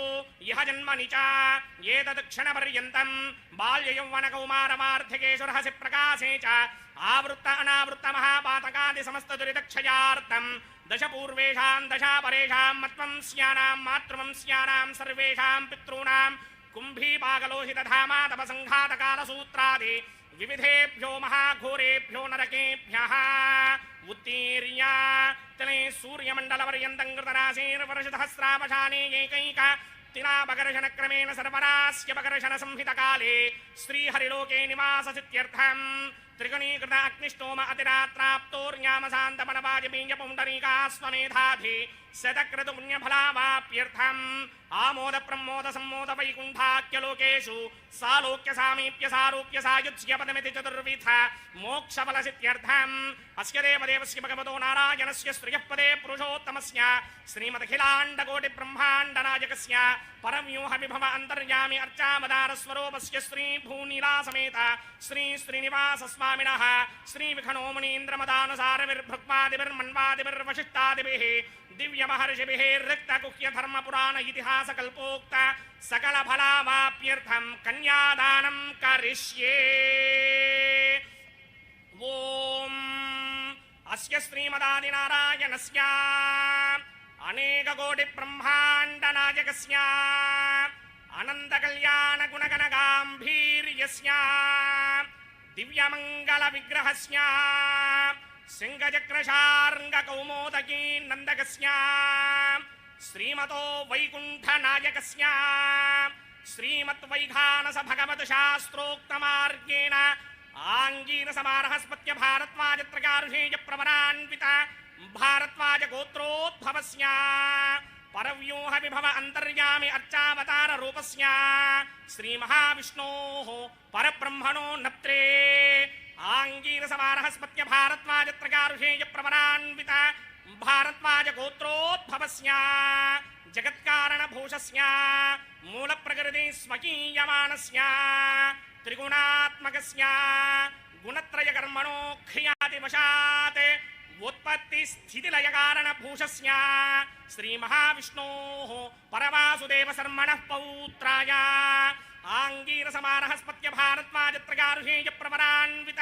ఇహ జన్మని చ ఏతద్ క్షణపర్యంతం బాల్య యౌవన కౌమార వార్ధకేషు రహసి ప్రకాశే చ ఆవృత్త అనావృత్త మహాపాతకాది సమస్త దురితక్షయార్థం దశ పూర్వేషాం దశాపరేషాం మత్వంస్యానాం మాతృవంస్యానాం సర్వేషాం పితॄణాం కుంభీపాగలోహితధామా తపసంఘాతకాల సూత్రాది వివిధేభ్యో మహాఘోరేభ్యో నరకేభ్యః ఉత్తీర్య తలే సూర్యమండలపర్యంతం కృతరాశీర్వర్షసహస్రావశానే ఏకైక తినాపకర్షణ క్రమేణ సర్వరాస్యపకర్షణ సంహితకాలే శ్రీహరిలోకే నివాససిత్యర్థం త్రిగుణీకృత అగ్నిష్టోమ అతిరాత్రాప్తోర్యామశాంతమనవాజపీయపుండరీకాస్వమేధాధి శతక్రతు పుణ్యఫలావాప్యర్థం ఆమోద ప్రమోద సంమోద వైకుంఠాఖ్యలోకేషు సాలోక్య సామీప్య సారూప్య సాయుజ్య పదమితి చతుర్విధ మోక్షఫలసిత్యర్థం అస్య దేవదేవస్య భగవతో నారాయణస్య శ్రియః పదే పురుషోత్తమస్య శ్రీమదఖిలాండకోటి బ్రహ్మాండనాయకస్య పరవ్యూహ విభవ అంతర్యామి అర్చావతార స్వరూపస్య శ్రీ భూనీలాసమేత శ్రీ శ్రీనివాస స్వామినః శ్రీ విఖణో మునీంద్రమదానుసారవిర్భృక్మాదిభిర్మన్వాదిభిర్వశిష్టాదిభిః దివ్య మహర్షిభిః రిక్తగుహ్య ధర్మ పురాణ ఇతిహాస కల్పోక్త సకల ఫలావాప్యర్థం కన్యాదానం కరిష్యే. ఓం అస్య శ్రీమదాదినారాయణస్య అనేక కోటి బ్రహ్మాండ నాయకస్య అనంత కళ్యాణ గుణగణ గాంభీర్యస్య దివ్యమంగళ విగ్రహస్య సింగచక్రశార్ంగ కౌమోదకీ నందకస్య శ్రీమతో వైకుంఠ నాయకస్య శ్రీమద్వైఖానస భగవత్ శాస్త్రోక్త మార్గేణ ఆంగీర సమారహస్పత్య భారద్వాజత్రకారుషేయ ప్రవరాన్విత భారద్వాజ గోత్రోద్భవస్య పరవ్యూహ విభవ అంతర్యామి అర్చావతార రూపస్య శ్రీ మహావిష్ణోః పరబ్రహ్మణో నత్రే ఆంగీర సమారహస్పత్య భారద్వాజత్రకారుషేయ ప్రవరాన్విత భారద్వాజ గోత్రోద్భవస్య జగత్కారణ భూషస్య మూల ప్రకృతి స్వకీయమానస్య త్రిగుణాత్మకస్య గుణత్రయ కర్మణో క్రియాతి వశాత్ उत्पत्ति स्थिति लय कारण भूषस्य श्री महाविष्णोः परवासुदेव शर्मणः पौत्राय आंगीरसमानहस्पत्य भारद्वाजत्रयारुषेय प्रवरान्वित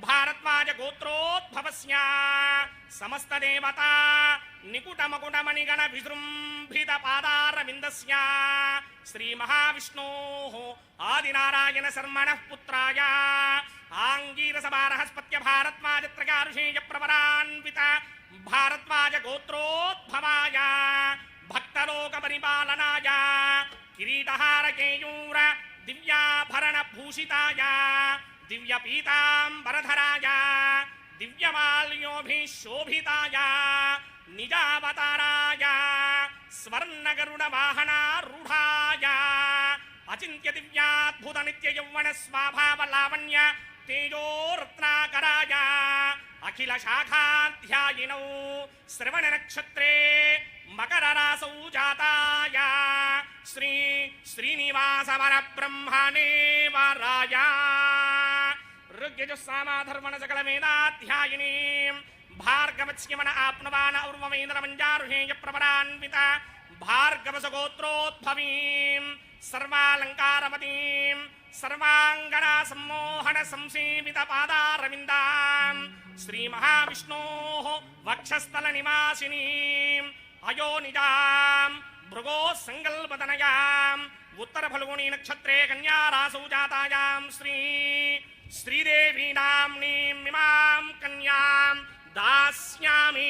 भारद्वाज गोत्रोद्भवस्य समस्त देवता निकुटमकुटमणिगण विजृंभित पादारविन्दस्य श्री महाविष्णोः आदिनारायण शर्मणः पुत्राय आंगीरसमानहस्पत्य भारद्वाजत्रयारुषेय प्रवरान्वित भारद्वाज गोत्रोद्भवाय भक्तलोक परिपालनाय किरीटहार केयूर दिव्याभरण भूषिताय दिव्य पीतांबरधराय दिव्यमाल्योभिः शोभिताय निजावताराय स्वर्ण गरुड वाहनारूढाय अचिन्त्य दिव्याद्भुत नित्य यौवन स्वाभाव लावण्य तेजो रत्नाकराय अखिल शाखाध्यायिनौ श्रवण नक्षत्रे मकर रासौ जाताय श्री श्रीनिवास वर ब्रह्मणे वराय ऋग्यजुस्सामाधर्मण सकल वेदाध्यायिनी भार्गवस्यमन आप्नवान उर्वमेन्द्र मंजारुषेय प्रवरान्वित भार्गवस गोत्रोद्भवीं सर्वालंकारवतीं सर्वांगना सम्मोहन संसेवित पादारविन्दां श्री महाविष्णोः वक्षस्थल निवासिनीं अयोनिजां भृगो संकल्पतनयां उत्तर फल्गुनी नक्षत्रे कन्या रासौ जातायां श्री श्रीदेवी नाम्नीमिमां कन्यां दास्यामि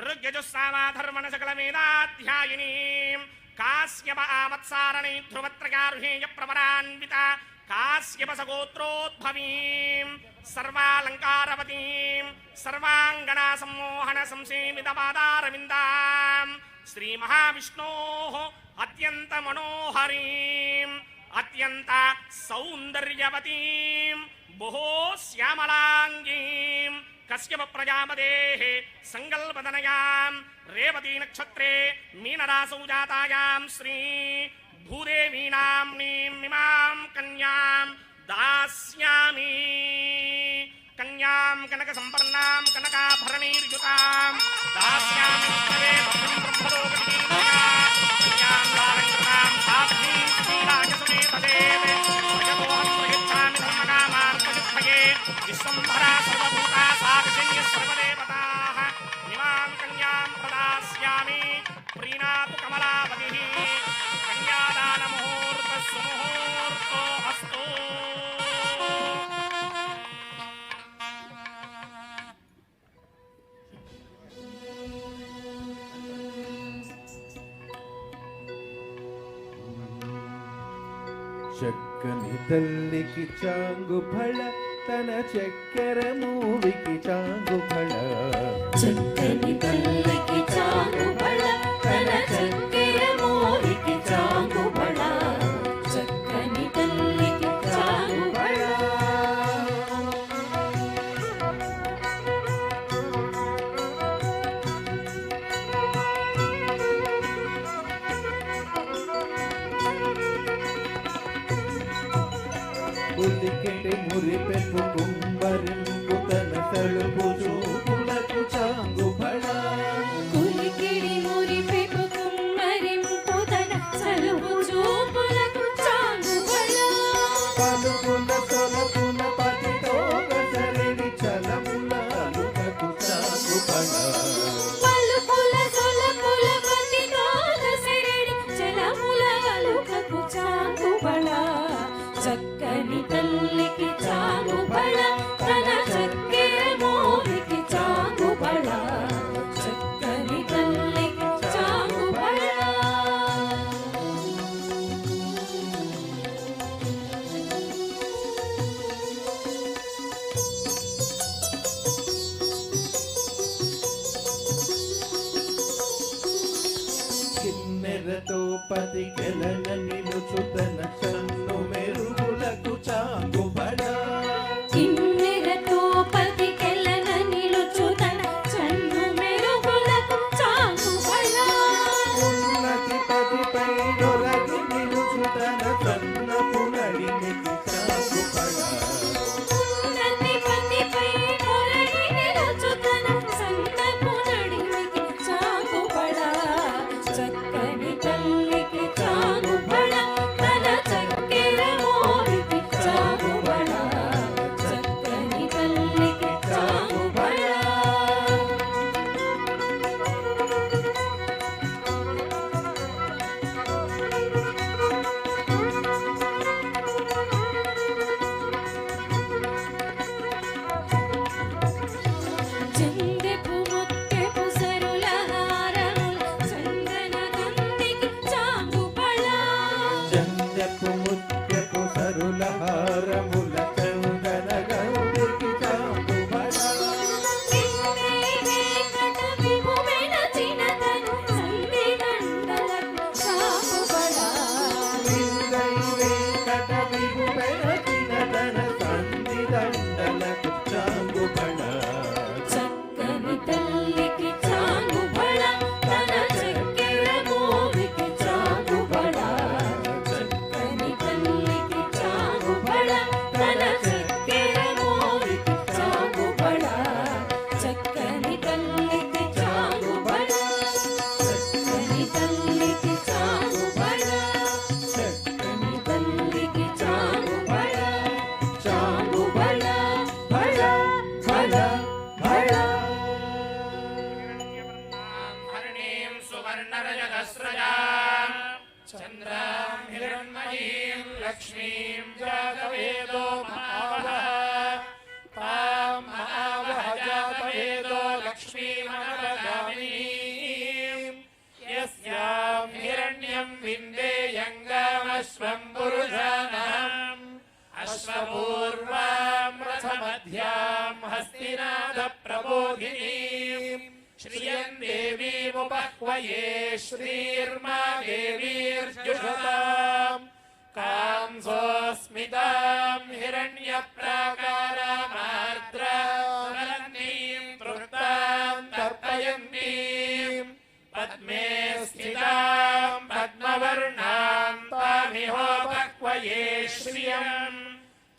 ऋग्यजुस्सामाधर्मण सकल वेदाध्यायिनीं काश्यप आवत्सारणे ध्रुवत्रयारुषेय प्रवरान्विता काश्यपस गोत्रोद्भवीं सर्वालंकारवतीं सर्वांगना सम्मोहन संसेवित पादारविन्दां श्री महाविष्णोः अत्यंत मनोहरीं अत्यंत सौंदर्यवतीं बहु श्यामलांगीं कश्यप प्रजापतेः संकल्पतनयां रेवती नक्षत्रे मीनरासौ जातायां श्री भूदेवी नाम्नीमिमां कन्यां दास्यामि कन्यां कनक संपन्नां कनकाभरणैर्युतां दास्यामि कन्यां लालङ्कृतां साध्वीं श्रीराजसुमेतदेव भजतोऽहं प्रयच्छामि धर्मकामार्थसिद्धये विश्वम्भरा सर्वभूता साक्षिण्य सर्वदेवताः इमां कन्यां प्रदास्यामि प्रीणातु कमलावतिः कन्यादानमुहूर्तः सुमुहूर्तो अस्तु చక్కని తల్లికి చాంగు ఫళ తన చక్కెర మూవికి చాంగు ఫళ చక్కని తల్లికి చాంగుబళ తన చక్కెర మోవికి చాంగుబళ చక్కని తల్లికి చాంగుబళ ఉలికెటి మురిపెపు కుంభరింపు తన తలుపు చూపులకు చాంగు ఫళ కులికిడి మురిపెపు కుమ్మరింపు తన సలుపు చూపులకు చాంగుబళ పలుకుల తొలపున పతితో గసరిడి చలములకు చాంగు ఫళ పలుకుల సొలపుల పతితోగ సెరడి చలముల అలుకకు చాంగుబళ చక్కని తల్లికి చాంగుబళ తన చక్కెర మోవికి చాంగుబళ చక్కని తల్లికి చాంగుబళ కిన్నెరతో పతికెలన నిలుచు తన చన్ను మెరుగులకు చాంగు ఫళ కిన్నెరతో పతికెలన నిలుచు తన చన్ను మెరుగులకు చాంగుబళ ఉన్నతి పతిపై దొరకి నిలుచు తన సన్నపు నడినికి చాంగు ఫళ ఉన్నతి పతిపై కొరడి నిలుచు తన బండలకు చాంగుబళ చక్కని తల్లికి చాంగుబళ తన చక్కెర మోవికి చాంగుబళ చక్కని తల్లికి చాంగుబళ తన చక్కెర మోవికి చాంగుబళ చక్కని తల్లికి చాంగుబళ చక్కని తల్లికి చాంగుబళ చక్కని తల్లికి చాంగుబళ చాంగుబళ బళ బళ బళ హరిణీం సువర్ణరజతస్రజాం చంద్రాం హిరణ్మయీం లక్ష్మీం జాతవేదో మహావహ తాం మహావహ జాతవేదో లక్ష్మీమనవగామినీం యస్యాం హిరణ్యం విందేయంగామశ్వం పురుషాణం అశ్వపూర్వాం రథమధ్యాం హస్తినాథ ప్రబోధినీం శ్రియం దేవీముపహ్వయే శ్రీర్మా దేవీర్జుషతాం కాంసోస్మితాం హిరణ్యప్రాకారామార్ద్రాం తృప్తాం తర్పయంతీం పద్మే స్థితాం పద్మవర్ణాం తామిహోపహ్వయే శ్రియం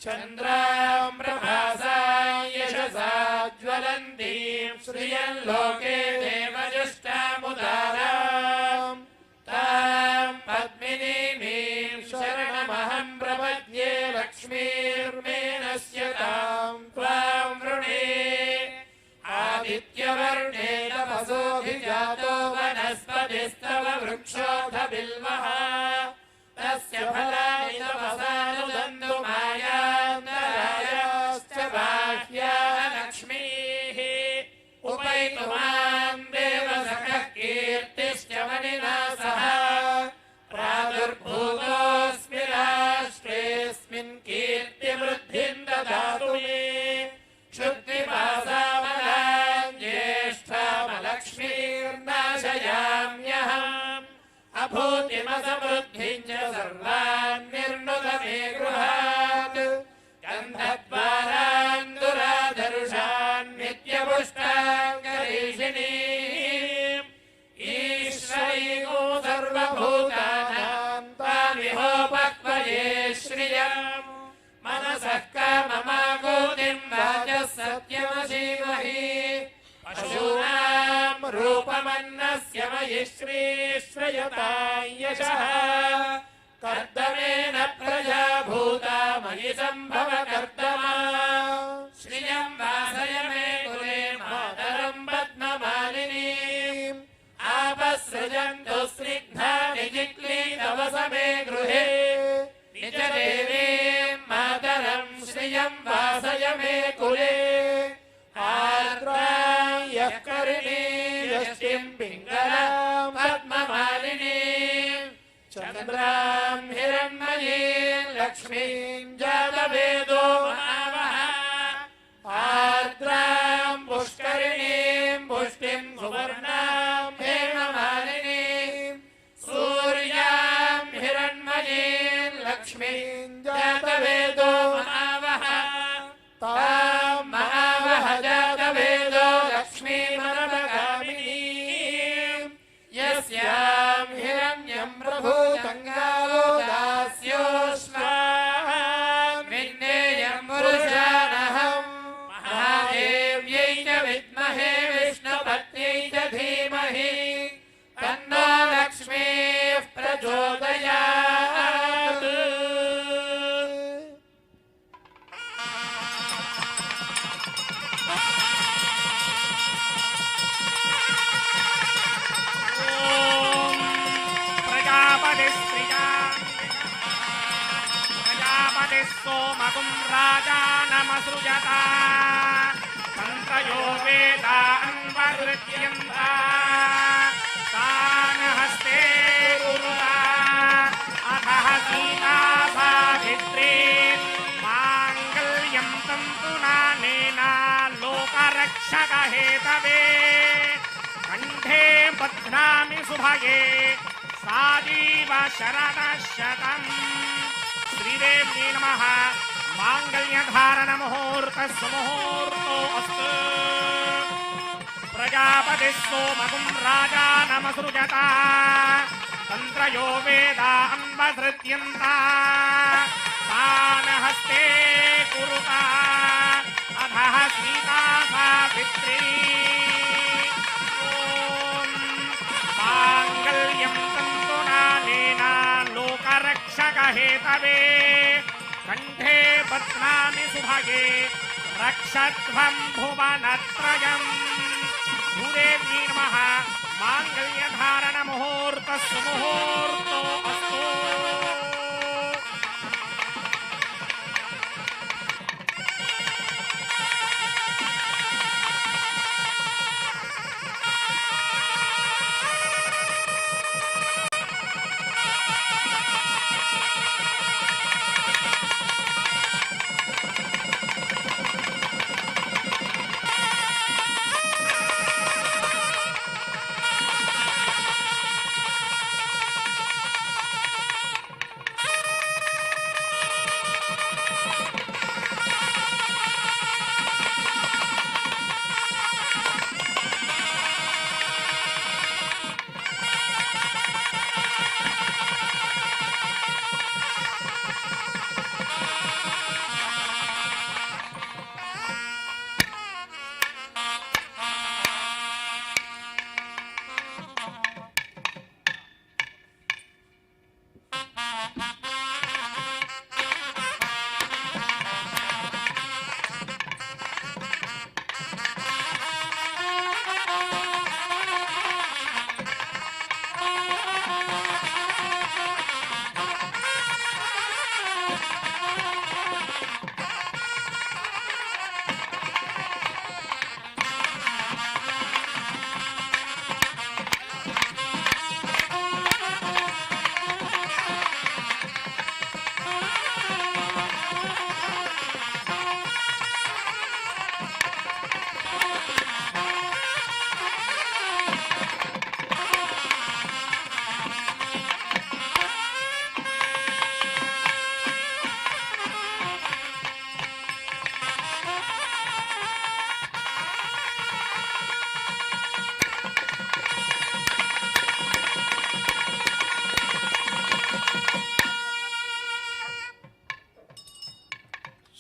చంద్రాం ప్రభాసాం యశసా జ్వలంతీం శ్రియం లోకే దేవజుష్టాముదారాం తాం పద్మినీమీం శరణమహం ప్రపద్యే లక్ష్మీర్మేనస్య తాం త్వాం వృణే ఆదిత్యవర్ణే తపసోభిజాతో వనస్పతిస్తవ వృక్షోధ బిల్వః తస్య ఫలాని తపసానుదంతు మాయాంతరాయాశ్చ బాహ్యా లక్ష్మీః ఉపైతు మాం దేవసఖః కీర్తిశ్చ మణినా సహ ప్రాదుర్భూతోऽస్మి రాష్ట్రేऽస్మిన్ కీర్తివృద్ధిం దదాతు మే క్షుద్ధిపాసామలాం జ్యేష్ఠామలక్ష్మీర్నాశయామ్యహम् అభూతిమసమృద్ధిం చ సర్వాన్ నిర్ణుత మే గృహాత్ గంధద్వారాన్ దురాధరుషాన్ నిత్యపుష్టాన్ కరీషిణీం ఈశ్వరీగో సర్వభూతానాం తామిహోపహ్వయే శ్రియం మనసః కామమాగోతిం వాచः సత్యమసీమహి పశూనాం రూపమన్నస్య మయి శ్రీశ్రయతాం యశః కర్దమేన ప్రజా భూతా మయి సంభవ కర్దమా శ్రియం వాసయ మే కులే మాతరం పద్మమాలినీం ఆపసృజంతు స్నిగ్ధాని జిక్లీతవస మే గృహే నిజ దేవీం మాతరం శ్రియం వాసయ మే కులే ఆర్ద్రాం యః కరిణీయష్టిం పింగళాం పద్మమాలినీం చంద్రాం హిరణ్మయీం లక్ష్మీం జాతవేదో మహావహ ఆర్ద్రాం పుష్కరిణీం పుష్టిం సువర్ణాం హేమమాలినీం సూర్యాం హిరణ్మయీం లక్ష్మీం జాతవేదో మహావహ తాం మహావహ జాతవేదో లక్ష్మీమనవగామినీం యస్యాం హిరణ్యం ప్రభూతంగాలో దాస్యోష్మాన్ విజ్ఞేయం పురుషానహం మహాదేవ్యై చ విద్మహే విష్ణుపత్న్యై చ ధీమహి తన్నో లక్ష్మీః ప్రచోదయాత్. ప్రజాపతి సోమకుం రాజానమసృజత తంత్రయో వేదాన్వృత్యంత తాన్ హస్తే కురుత అథః సీతా సావిత్రీ మాంగళ్యం తంతునానేన లోకరక్షక హేతవే కంఠే బధ్నామి సుభగే సాజీవ శరణ శతం. శ్రీదేవ్యై నమః. मांगल्यधारण मुहूर्त सुमुहूर्तो अस्तु प्रजापति सोमगुं राजा नमसृजता तंत्रयो वेदा अन्वधृत्यन्ता तान हस्ते कुरुता अधः सीता सावित्री ॐ माङ्गल्यं तन्तुनानेन लोकरक्षकहेतवे कंठे बध्नामि सुभगे रक्षध्वं भुवनत्रयम् भूदेवी नमः मांगल्यधारण मुहूर्त सुमुहूर्तो अस्तु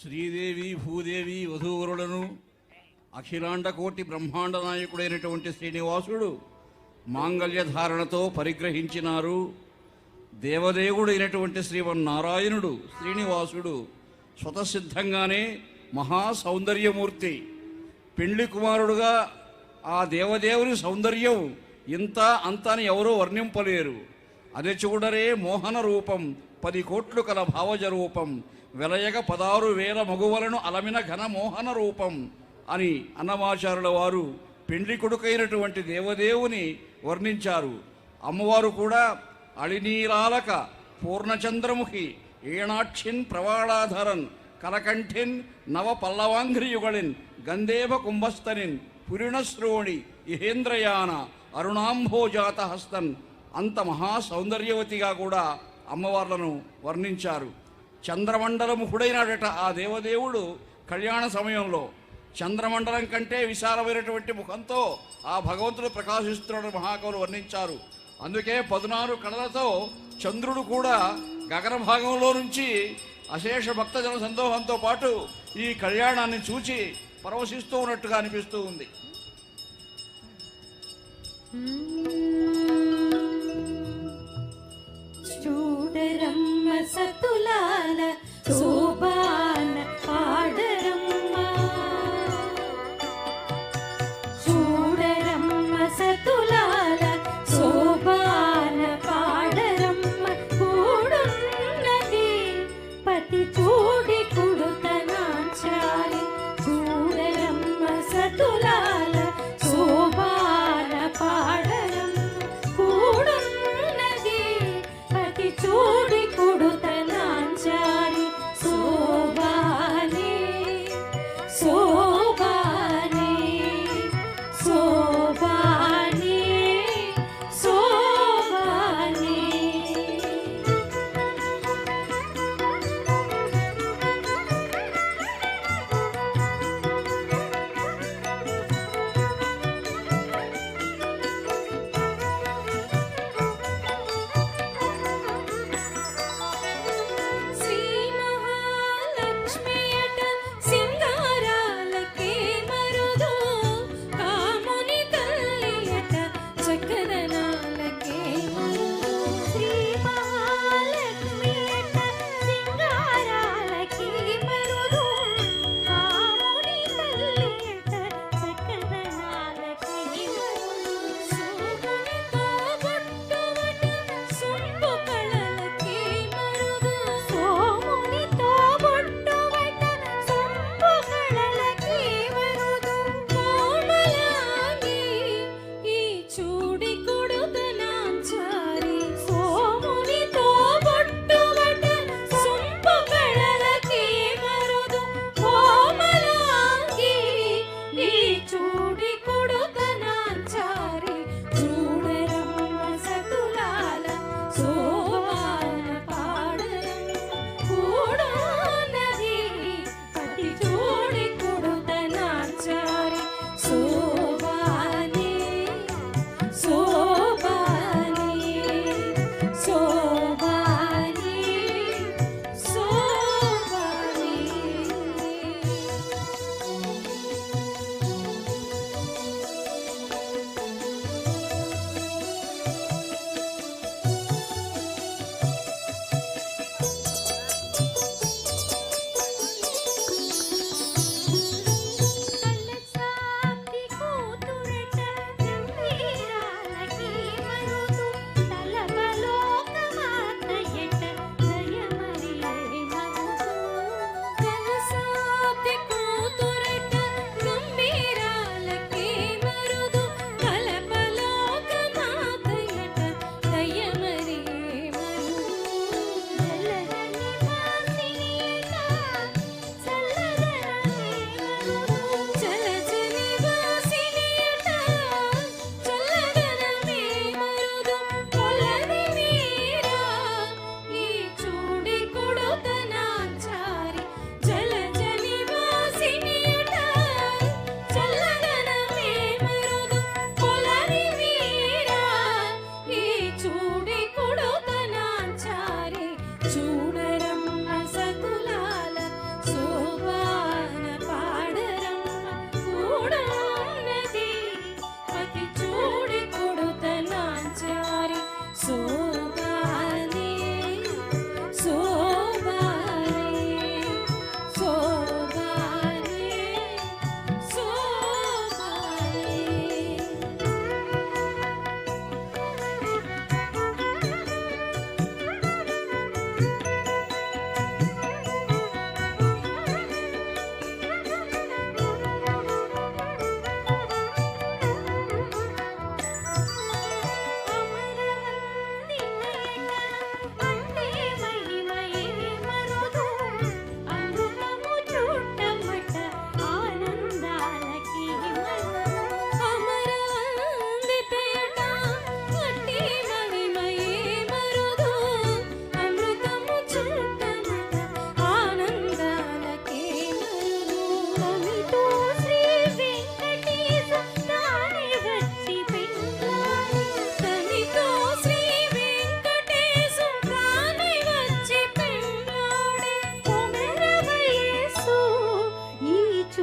శ్రీదేవి భూదేవి వధూవరులను అఖిలాండ కోటి బ్రహ్మాండ నాయకుడైనటువంటి శ్రీనివాసుడు మాంగళ్య ధారణతో పరిగ్రహించినారు. దేవదేవుడైనటువంటి శ్రీమన్నారాయణుడు శ్రీనివాసుడు స్వతసిద్ధంగానే మహా సౌందర్యమూర్తి. పెండ్లి కుమారుడుగా ఆ దేవదేవుని సౌందర్యం ఇంత అంత అని ఎవరూ వర్ణింపలేరు. అది చూడరే మోహన రూపం 10 కోట్లు కల భావజ రూపం వెలయగ 16,000 మగువలను అలమిన ఘన మోహన రూపం అని అన్నమాచారుల వారు పెండ్లి కొడుకైనటువంటి దేవదేవుని వర్ణించారు. అమ్మవారు కూడా అళినీరాలక పూర్ణచంద్రముఖి ఏణాక్షిన్ ప్రవాళాధరన్ కలకంఠిన్ నవ పల్లవాంఘ్రియుగళిన్ గంధేవ కుంభస్తనిన్ పురిణశ్రోణి ఇహేంద్రయాన అరుణాంభోజాత హస్తన్ అంత మహా సౌందర్యవతిగా కూడా అమ్మవార్లను వర్ణించారు. చంద్రమండలముఖుడైనాడట ఆ దేవదేవుడు. కళ్యాణ సమయంలో చంద్రమండలం కంటే విశాలమైనటువంటి ముఖంతో ఆ భగవంతుడు ప్రకాశిస్తున్నాడు మహాకవులు వర్ణించారు. అందుకే 14 కళలతో చంద్రుడు కూడా గగన భాగంలో నుంచి అశేష భక్తజన సందోహంతో పాటు ఈ కళ్యాణాన్ని చూచి పరవశిస్తూ ఉన్నట్టుగా అనిపిస్తూ ఉంది. చూడరమ్మ సతులాల శోభాన పాడరమ్మ, చూడరమ్మ సతులాల శోభాన పాడరమ్మ, కూడున్నది పతి చూడి కుడుతనాచారి, చూడరమ్మ సతులాల శోభాన పాడరమ్మ, కూడున్నది పతి చూడి కుడుతనాచారి, శోభానే శోభానే శోభానే శోభానే.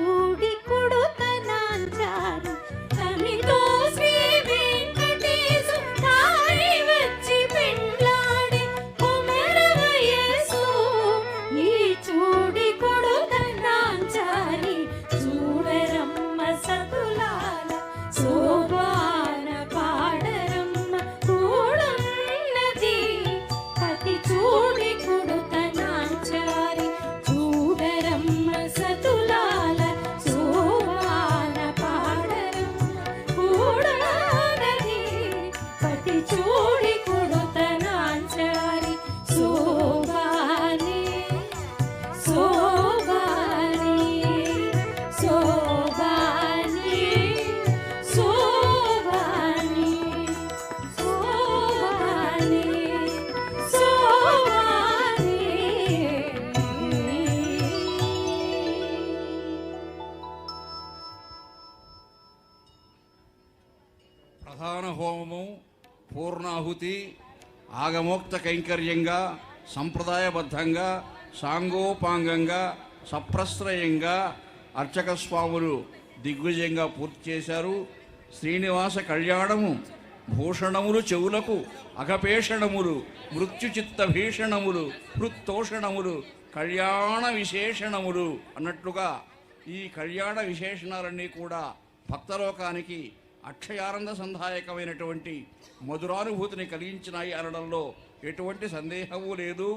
చూడి కొడుతనాంచారు తమితో శ్రీ వెంకటేశు తాయి వచ్చి పెండ్లాడి కుమరవయసు ఈ చూడి కొడుతనాంచారి చూడరమ్మ సతులాల శోభాన పాడరమ్మ కూడున్నది పతి చూడి కొడుతనాంచారి చూడరమ్మ సతులాల శోభాన పాడరమ్మ కూడున్నది పతి చూడి కొడుతనాంచారి శోభాని శోభాని శోభాని శోభాని శోభాని ప్రధాన హోమము పూర్ణాహుతి ఆగమోక్త కైంకర్యంగా సంప్రదాయబద్ధంగా సాంగోపాంగంగా సప్రశ్రయంగా అర్చక స్వాములు దిగ్విజయంగా పూర్తి చేశారు. శ్రీనివాస కళ్యాణము భూషణములు చెవులకు అఘపేషణములు మృత్యుచిత్త భీషణములు హృత్తోషణములు కళ్యాణ విశేషణములు అన్నట్లుగా ఈ కళ్యాణ విశేషణాలన్నీ కూడా భక్తలోకానికి అక్షయానంద సంధాయకమైనటువంటి మధురానుభూతిని కలిగించినాయి అనడంలో ఎటువంటి సందేహము లేదు.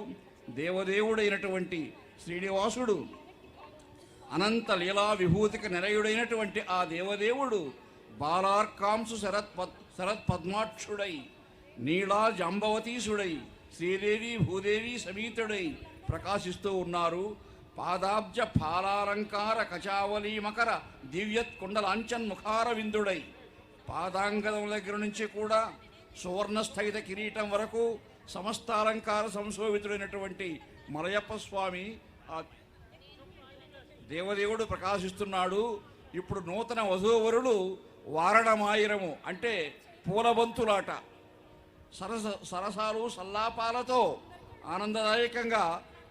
దేవదేవుడైనటువంటి శ్రీనివాసుడు అనంత లీలా విభూతికి నిలయుడైనటువంటి ఆ దేవదేవుడు బాలార్కాంసు శరత్పద్మాక్షుడై నీళా జాంబవతీసుడై శ్రీదేవి భూదేవి సమీతుడై ప్రకాశిస్తూ ఉన్నారు. పాదాబ్జ ఫాలాలంకార కచావలీ మకర దివ్యత్ కుండలాంచన్ ముఖార విందుడై పాదాంగదం దగ్గర నుంచి కూడా సువర్ణస్థగిత కిరీటం వరకు సమస్తాలంకార సంశోభితుడైనటువంటి మలయప్ప స్వామి ఆ దేవదేవుడు ప్రకాశిస్తున్నాడు. ఇప్పుడు నూతన వధూవరులు వారణమాయిరము అంటే పూలబంతులాట సరసాలు సల్లాపాలతో ఆనందదాయకంగా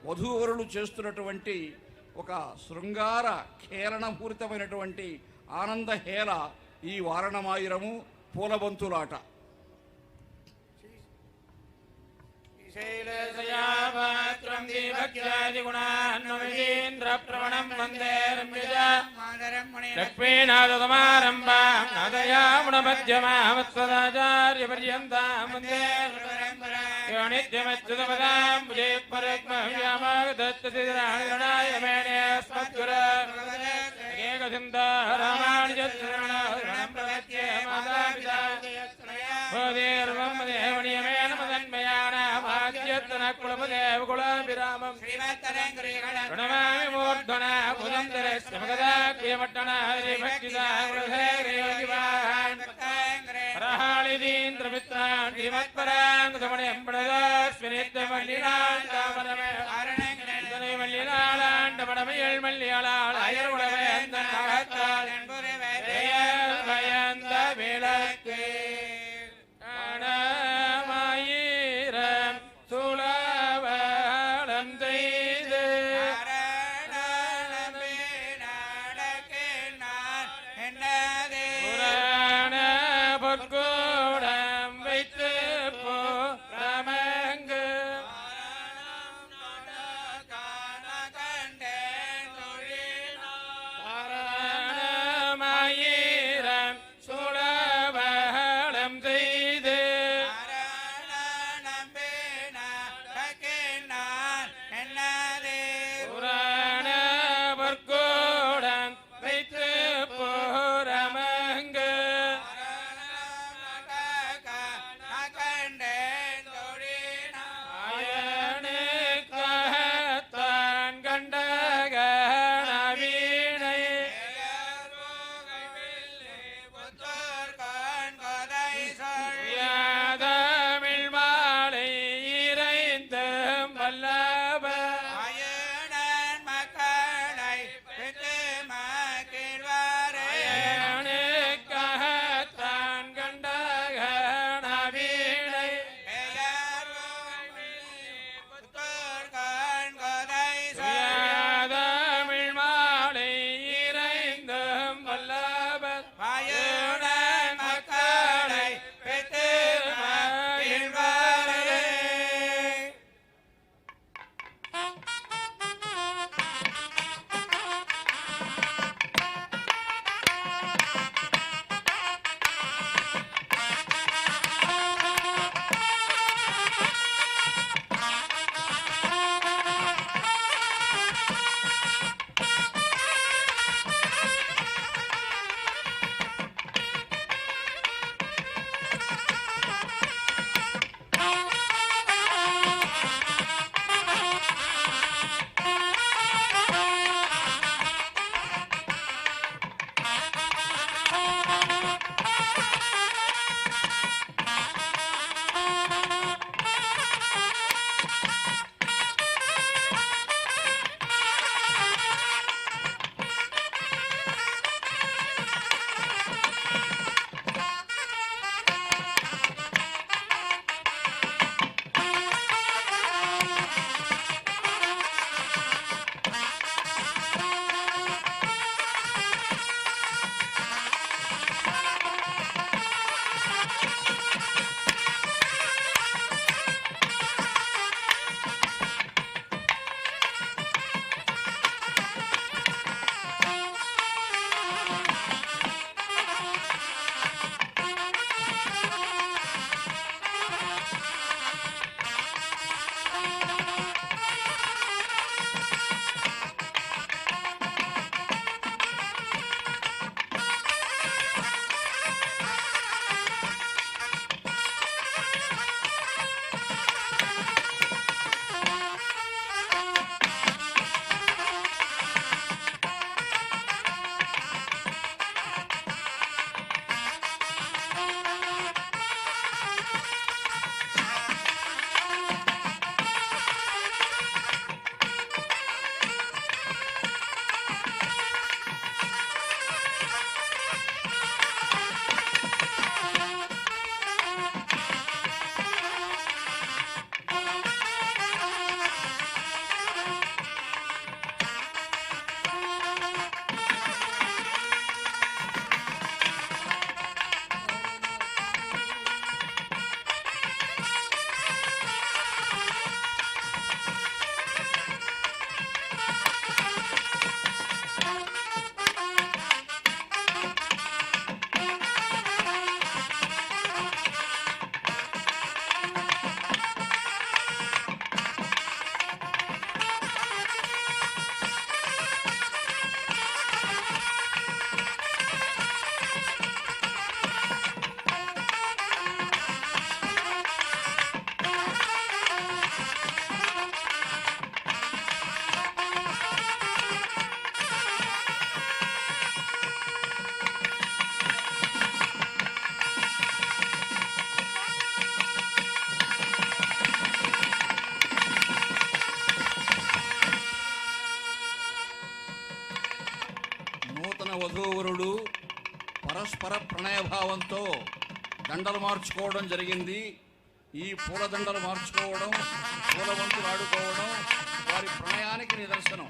వధూవరులు చేస్తున్నటువంటి ఒక శృంగార ఖేళనపూరితమైనటువంటి ఆనందహేళ ఈ వారణమాయిరము పూలబంతులాట. శైలశయాపాత్రం దీపక్యాదిగుణాన్వీంద్రప్రవణం వందే లక్ష్మీనాథసమారంభాం నాదయాముణమధ్యమామత్సదాచార్యపర్యంతాం వందే నిత్యమచ్యుతపదాం భుజేపరక్మవ్యామాగతత్తిరాణిగణాయ మేనేస్మద్గుర ఏకసింధో రామానుజశరణం ప్రపద్యే మాతాపితా భూదేర్వం దేవనియమేన మదన్మయానామాద్యత్తనకులపదేవ కులాభిరామం ప్రణమామి మూర్ధన భుజంతరస్య మగదాక్రియమట్టణ హరిభక్తిదాగ్రహేరేయోగివాన్ రహాళిదీంద్రమిత్రాన్ శ్రీమత్పరాంగమణిం ప్రణదాస్మినిత్యమల్లినాండమరమే மல்லியாளாண்டமடமையல் மல்லியாளாள் அயர்வுடவேந்தன் அகத்தாள் பயந்த விளக்கு ஆயிரம் சுளவளம் செய்து புராண பொற்கூடம் வைத்து போமங்கு వధూవరుడు పరస్పర ప్రణయభావంతో దండలు మార్చుకోవడం జరిగింది. ఈ పూలదండలు మార్చుకోవడం, పూలవంతులు ఆడుకోవడం వారి ప్రణయానికి నిదర్శనం.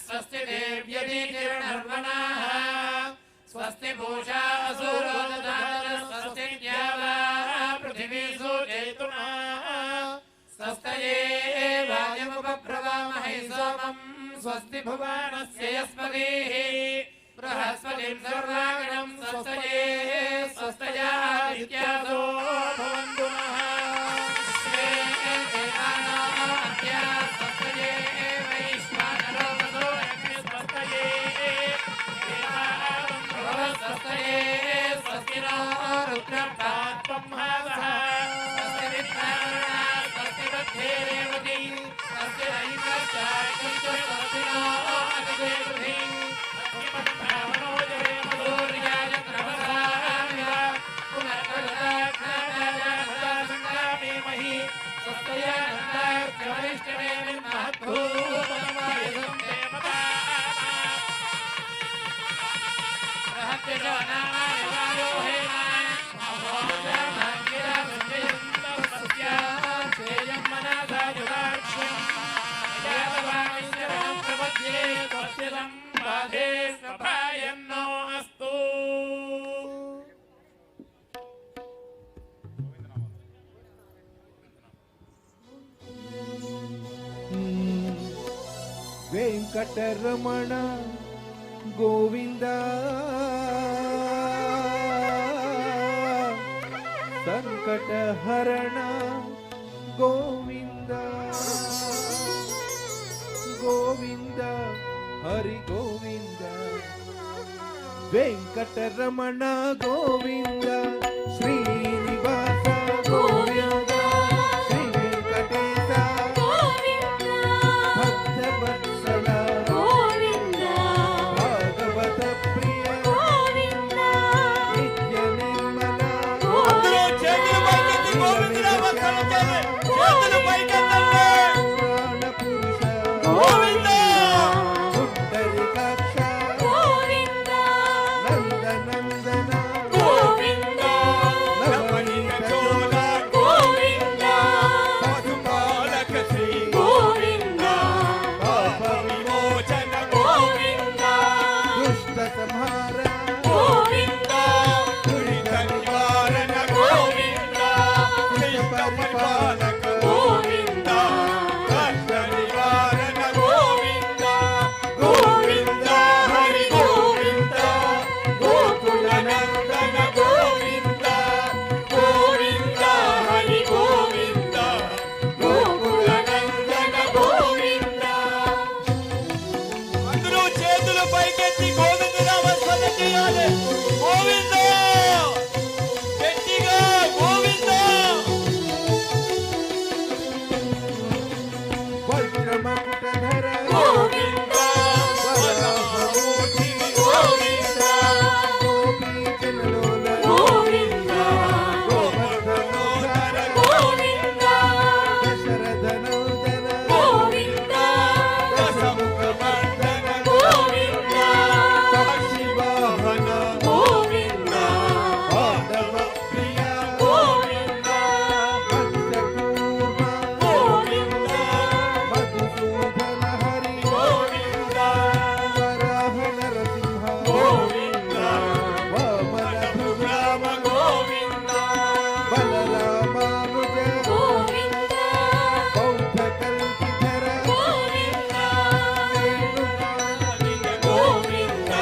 स्वस्ति देव्यदीर्णर्वणाः स्वस्ति पूषा असुरो ददातः स्वस्ति द्यावाः पृथिवी सूचयितुना स्वस्तये वायुमुपप्रवामहे सोमं स्वस्ति भुवनस्य यस्पतिः बृहस्पतिं सर्वागणं स्वस्तये स्वस्तयादित्यासो भवन्तु नः स्वस्ति नो रुद्रपात्वं हावः स्वस्ति विद्यावरुणा स्वस्ति बुद्धे रेवती स्वस्ति रैतश्चार्कं च स्वस्ति नो अतिदेवती स्वस्ति पद्मावनो जये मधुर्याय त्रवसामिव पुनर्कलता వెంకటరమణ గోవింద సంకటహరణ గోవింద గోవింద హరి గోవింద వెంకటరమణ గోవింద శ్రీనివాస గోవింద శ్రీ వెంకటేశ భక్తవత్సల భాగవత ప్రియ నిత్య నిర్మల పురాణ పురుష పుండరీకాక్ష నందనందన నవనీత చోళ పశుపాలక శ్రీ పాప విమోచన దుష్ట సంహార దురిత నివారణ ప్రియ పరిపాలక కష్ట నివారణ గోవింద హరి గోవింద గోకుల నందన గోవింద గోవింద హరి గోవింద గోకుల నందన గోవింద అందరూ చేతులు పైకెత్తి గోవింద నామస్మరణ చేయాలి. గోవింద గట్టిగా గోవింద వజ్రమకుటధర గోవింద వరాహమూర్తి గోవింద గోపీజనలోల గోవింద గోవర్ధనోధర గోవింద దశరథనోదర గోవింద దశముఖమర్దన గోవింద పక్షివాహన గోవింద పాండవ ప్రియ గోవింద భక్తకూర్మ గోవింద మధుసూదన హరి గోవింద వరాహ నరసింహ గోవింద వామన భృగురామ గోవింద బలరామానుజ గోవింద బౌద్ధ కల్కిధర గోవింద వేణుమాధవిక గోవింద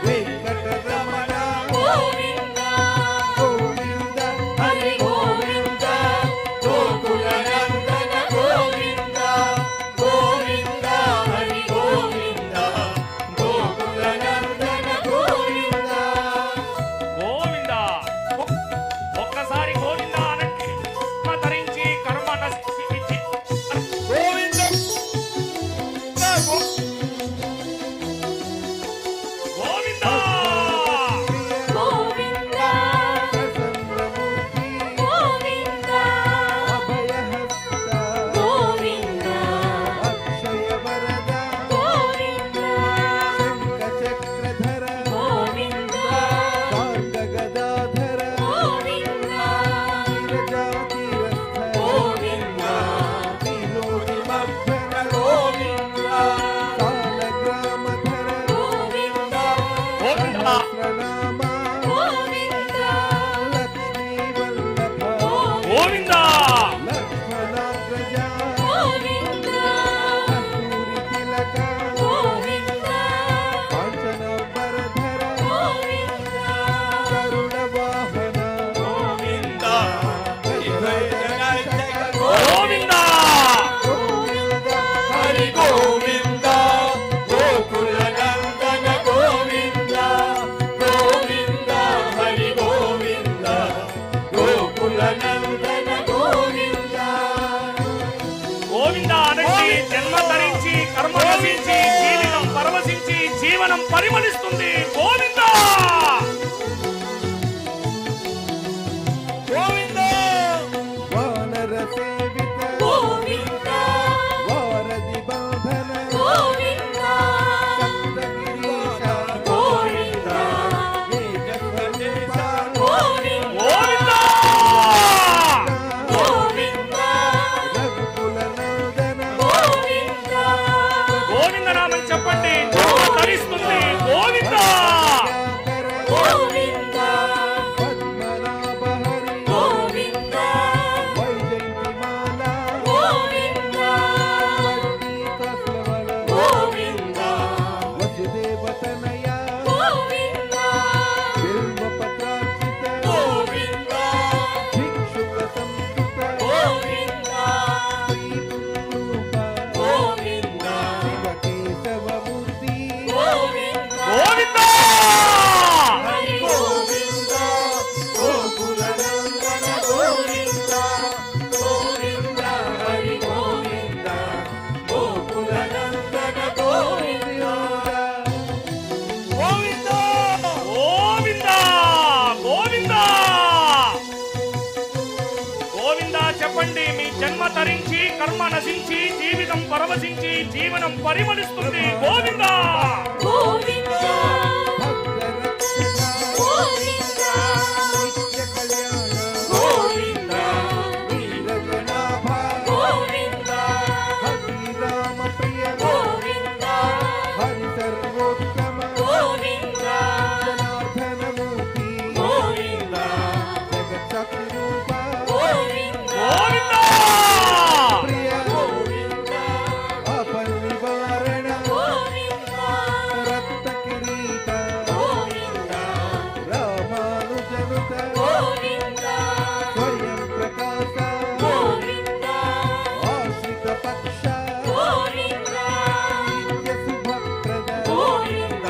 వెంకటరమణ గోవింద గోవింద హరి గోవింద గోకుల నందన గోవింద గోవింద హరి గోవింద గోకుల నందన గోవింద గోవింద ఒక్కసారి గోవింద అనండి ధరించి కర్మ నశించి గోవింద గోవింద గోవింద ప్రసన్నమూర్తి గోవింద అభయహస్త గోవింద అక్షయ వరద గోవింద శంఖచక్రధర గోవింద కార్గగదాధర గోవింద నీరజాతీరస్థ గోవింద త్రిలోకిమర్ధన గోవింద కాలగ్రామధర గోవింద సహస్రనామ గోవింద లక్ష్మీవల్లభ గోవింద లక్ష్మణాగ్రజ గోవింద కస్తూరి తిలక గోవింద కాంచనాంబరధర గోవింద గరుడ వాహన గోవింద విద్వైతనర్చక గోవింద గోవింద హరి గోవింద గోకుల నందన గోవింద గోవింద హరి గోవింద గోకుల నందన గోవింద గోవింద అనండి జన్మ ధరించి కర్మ నశించి జీవితం పరవశించి జీవనం పరిమళిస్తుంది గోవింద గోవింద వానర సేవిత గోవింద వారధి బాధన గోవింద సప్తగిరీశ గోవింద గోవింద బిల్వపత్రార్చిత గోవింద భిక్షుక సంస్కృత గోవింద శ్రీపురూప గోవింద శివకేశవమూర్తి గోవింద గోవింద హరి గోవింద గోకులనందన గోవింద గోవింద హరి గోవింద గోకులనందన గోవింద గోవింద గోవింద గోవింద చెప్పండి. మీ జన్మ తరించి కర్మ నశించి జీవితం పరవశించి జీవనం పరిమళిస్తుంది. గోవింద గోవింద భక్తరక్షక గోవింద నిత్య కళ్యాణ గోవింద వీరజనాభ గోవింద హరిరామ ప్రియ గోవింద హరి సర్వోత్తమ గోవింద జనార్దనమూర్తి గోవింద జగత్సత్రూప గోవింద గోవింద ప్రియ గోవింద అపరివారణ గోవింద రత్న కిరీట గోవింద రామానుజనుత గోవింద స్వయం ప్రకాశ గోవింద ఆశ్రిత పక్ష గోవింద నిత్య శుభప్రద గోవింద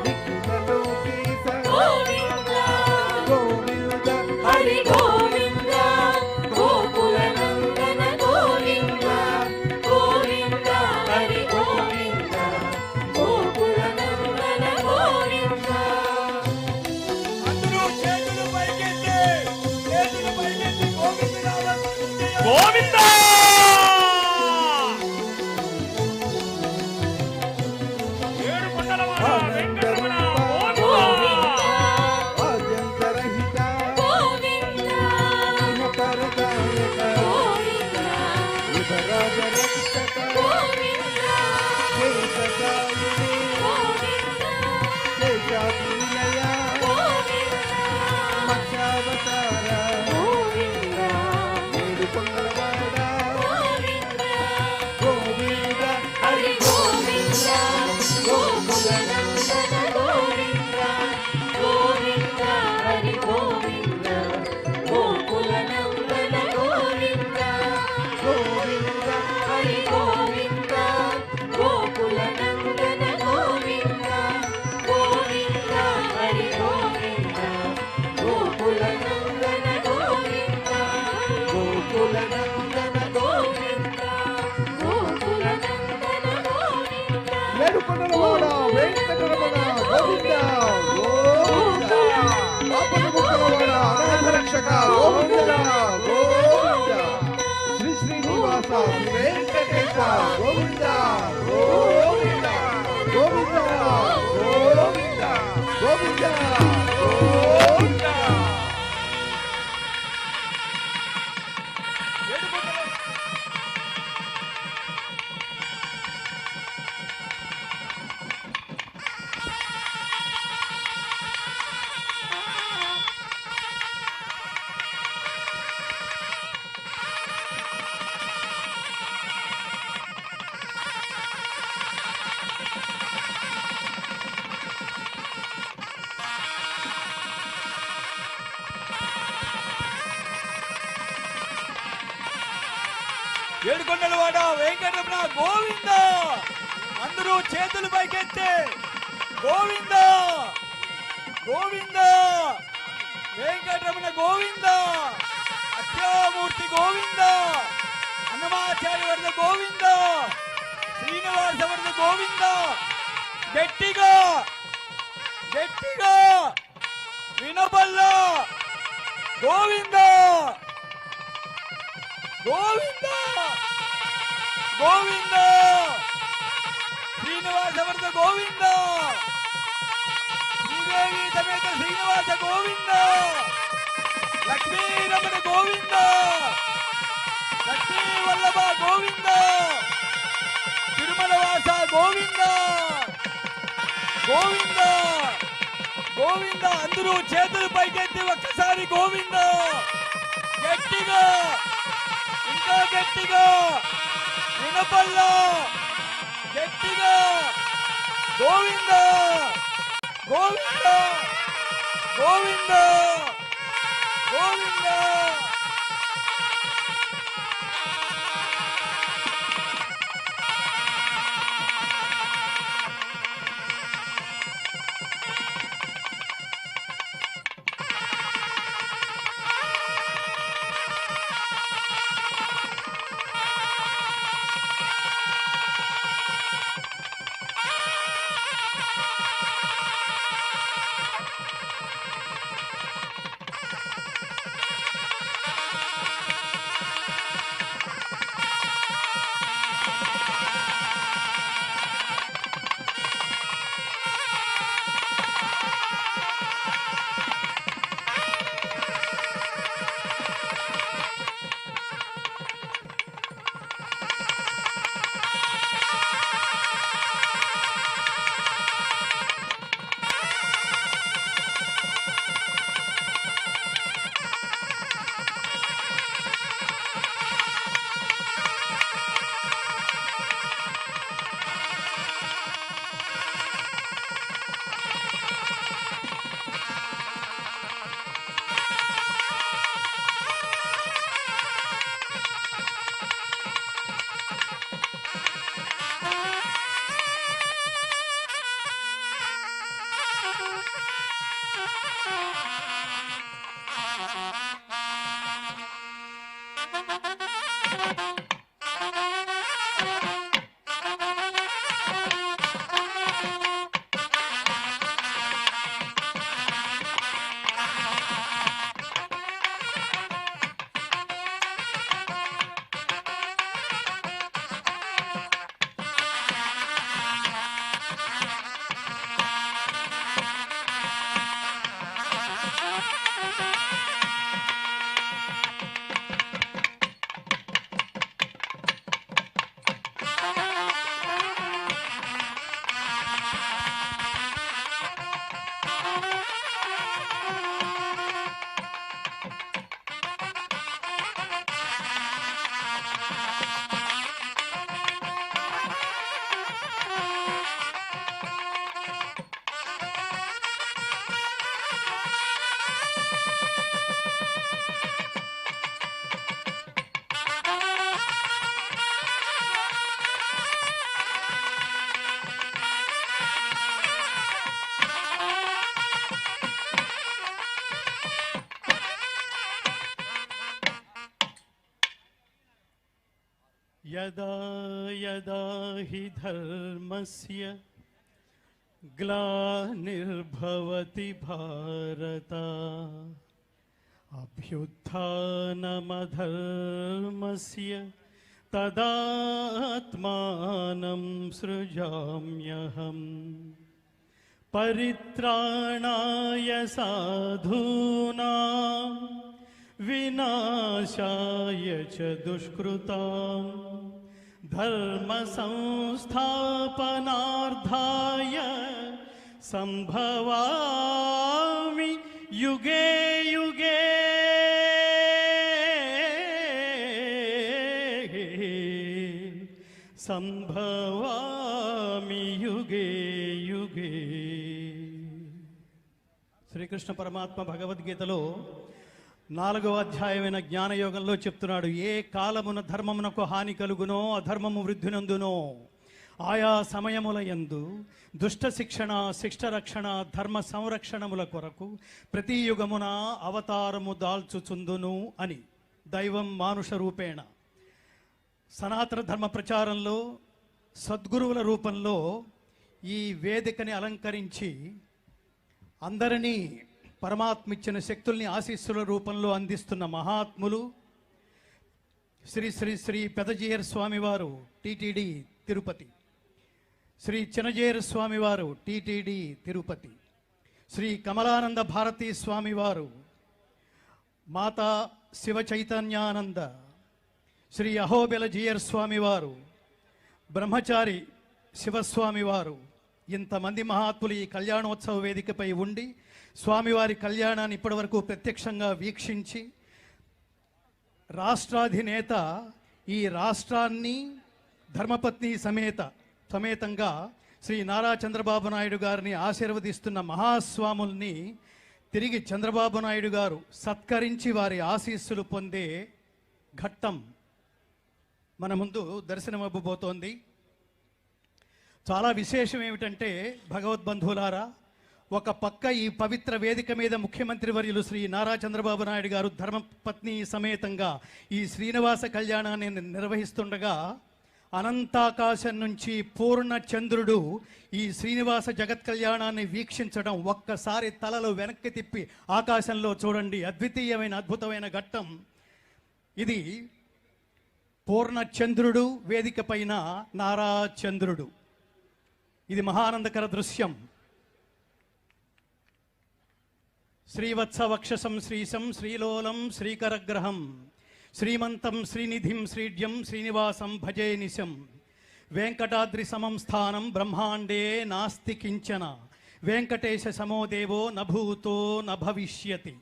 నిఖిల లోకేశ గోవింద గోవింద హరి గోవింద గోకులనందన గోవింద గోవింద హరి గోవింద గోకులనందన గోవింద అందరూ చేతులు పైకెత్తి గోవింద నామస్మరణ చేయాలి. గోవింద ఏడు కొండలవాడ వెంకటరమణ గోవింద ఆద్యంతరహిత గోవింద ఇహపరదాయక గోవింద యుగరాజరక్షక గోవింద శేషశాయిని గోవింద శేషాద్రినిలయ గోవింద మత్స్యావతార గోవింద ఏడు కొండలవాడ గోవింద గోవింద హరి గోవింద గోకులనందన గోవింద గోవింద హరి గోవింద గోకులనందన గోవింద గోవింద హరి గోవింద గోకులనందన గోవింద గోవింద హరి గోవింద గోకులనందన గోవింద గోకులనందన గోవింద గోకులనందన గోవింద ఏడు కొండలవాడ వెంకటరమణ గోవింద గోవింద పాపను ముక్కలవాడ అనాథ రక్షక గోవింద గోవింద శ్రీ శ్రీనివాస వెంకటేశ గోవింద గోవింద గోవింద గోవింద గోవింద గోవింద ఏడుకొండలవాడ వెంకటరమణ గోవింద అందరూ చేతులు పైకెత్తి గోవింద గోవింద వెంకటరమణ గోవింద అత్యామూర్తి గోవింద హనుమాచార్య వర్ధ గోవింద శ్రీనివాస వర్ధ గోవింద గట్టిగా గట్టిగా వినపల్ల గోవింద గోవింద గోవింద శ్రీనివాస వర్ధ గోవింద శ్రీదేవి సమేత శ్రీనివాస గోవింద లక్ష్మీ రమణ గోవింద లక్ష్మీ వల్లభ గోవింద తిరుమల వాస గోవింద గోవింద గోవింద అందరూ చేతులు పైకెత్తి ఒక్కసారి గోవింద గట్టిగా ఇంకా గట్టిగా వినపల్ల గట్టిగా గోవింద గోవింద గోవింద గోవింద यदा यदा हि धर्मस्य ग्लानिर्भवति भारत अभ्युत्थानमधर्मस्य तदात्मानं सृजाम्यहम् परित्राणाय साधूनां विनाशाय च दुष्कृतां धर्म संस्थापनार्थाय संभवामि युगे युगे संभवामि युगे युगे। శ్రీకృష్ణ పరమాత్మ భగవద్గీతలో 4వ అధ్యాయమైన జ్ఞానయోగంలో చెప్తున్నాడు, ఏ కాలమున ధర్మమునకు హాని కలుగునో అధర్మము వృద్ధినందునో ఆయా సమయముల యందు దుష్ట శిక్షణ శిష్ట రక్షణ ధర్మ సంరక్షణముల కొరకు ప్రతి యుగమున అవతారము దాల్చుచుందును అని దైవం మానుష రూపేణ సనాతన ధర్మ ప్రచారంలో సద్గురువుల రూపంలో ఈ వేదికని అలంకరించి అందరినీ పరమాత్మ ఇచ్చిన శక్తుల్ని ఆశీస్సుల రూపంలో అందిస్తున్న మహాత్ములు శ్రీ శ్రీ శ్రీ పెదజీయర్ స్వామివారు టిటిడి తిరుపతి, శ్రీ చినజీయర్ స్వామివారు టిటిడి తిరుపతి, శ్రీ కమలానంద భారతీ స్వామివారు, మాతా శివ చైతన్యానంద, శ్రీ అహోబిల జీయర్ స్వామివారు, బ్రహ్మచారి శివస్వామివారు, ఇంతమంది మహాత్ములు ఈ కళ్యాణోత్సవ వేదికపై ఉండి స్వామివారి కళ్యాణాన్ని ఇప్పటివరకు ప్రత్యక్షంగా వీక్షించి రాష్ట్రాధినేత ఈ రాష్ట్రాన్ని ధర్మపత్ని సమేతంగా శ్రీ నారా చంద్రబాబు నాయుడు గారిని ఆశీర్వదిస్తున్న మహాస్వాముల్ని తిరిగి చంద్రబాబు నాయుడు గారు సత్కరించి వారి ఆశీస్సులు పొందే ఘట్టం మన ముందు దర్శనమవ్వబోతోంది. చాలా విశేషం ఏమిటంటే భగవద్బంధువులారా, ఒక పక్క ఈ పవిత్ర వేదిక మీద ముఖ్యమంత్రి వర్యులు శ్రీ నారా చంద్రబాబు నాయుడు గారు ధర్మపత్ని సమేతంగా ఈ శ్రీనివాస కళ్యాణాన్ని నిర్వహిస్తుండగా అనంతాకాశం నుంచి పూర్ణ చంద్రుడు ఈ శ్రీనివాస జగత్ కళ్యాణాన్ని వీక్షించడం, ఒక్కసారి తలలు వెనక్కి తిప్పి ఆకాశంలో చూడండి. అద్వితీయమైన అద్భుతమైన ఘట్టం ఇది. పూర్ణ చంద్రుడు, వేదిక పైన నారా చంద్రుడు. ఇది మహానందకర దృశ్యం. శ్రీవత్స వక్షసం శ్రీశం శ్రీలోలం శ్రీకరగ్రహం శ్రీమంతం శ్రీనిధిం శ్రీడ్యం శ్రీనివాసం భజే నిశం. వెంకటాద్రి సమం స్థానం బ్రహ్మాండే నాస్తి కించన వెంకటేశ సమో దేవో నభూతో నభవిష్యతి.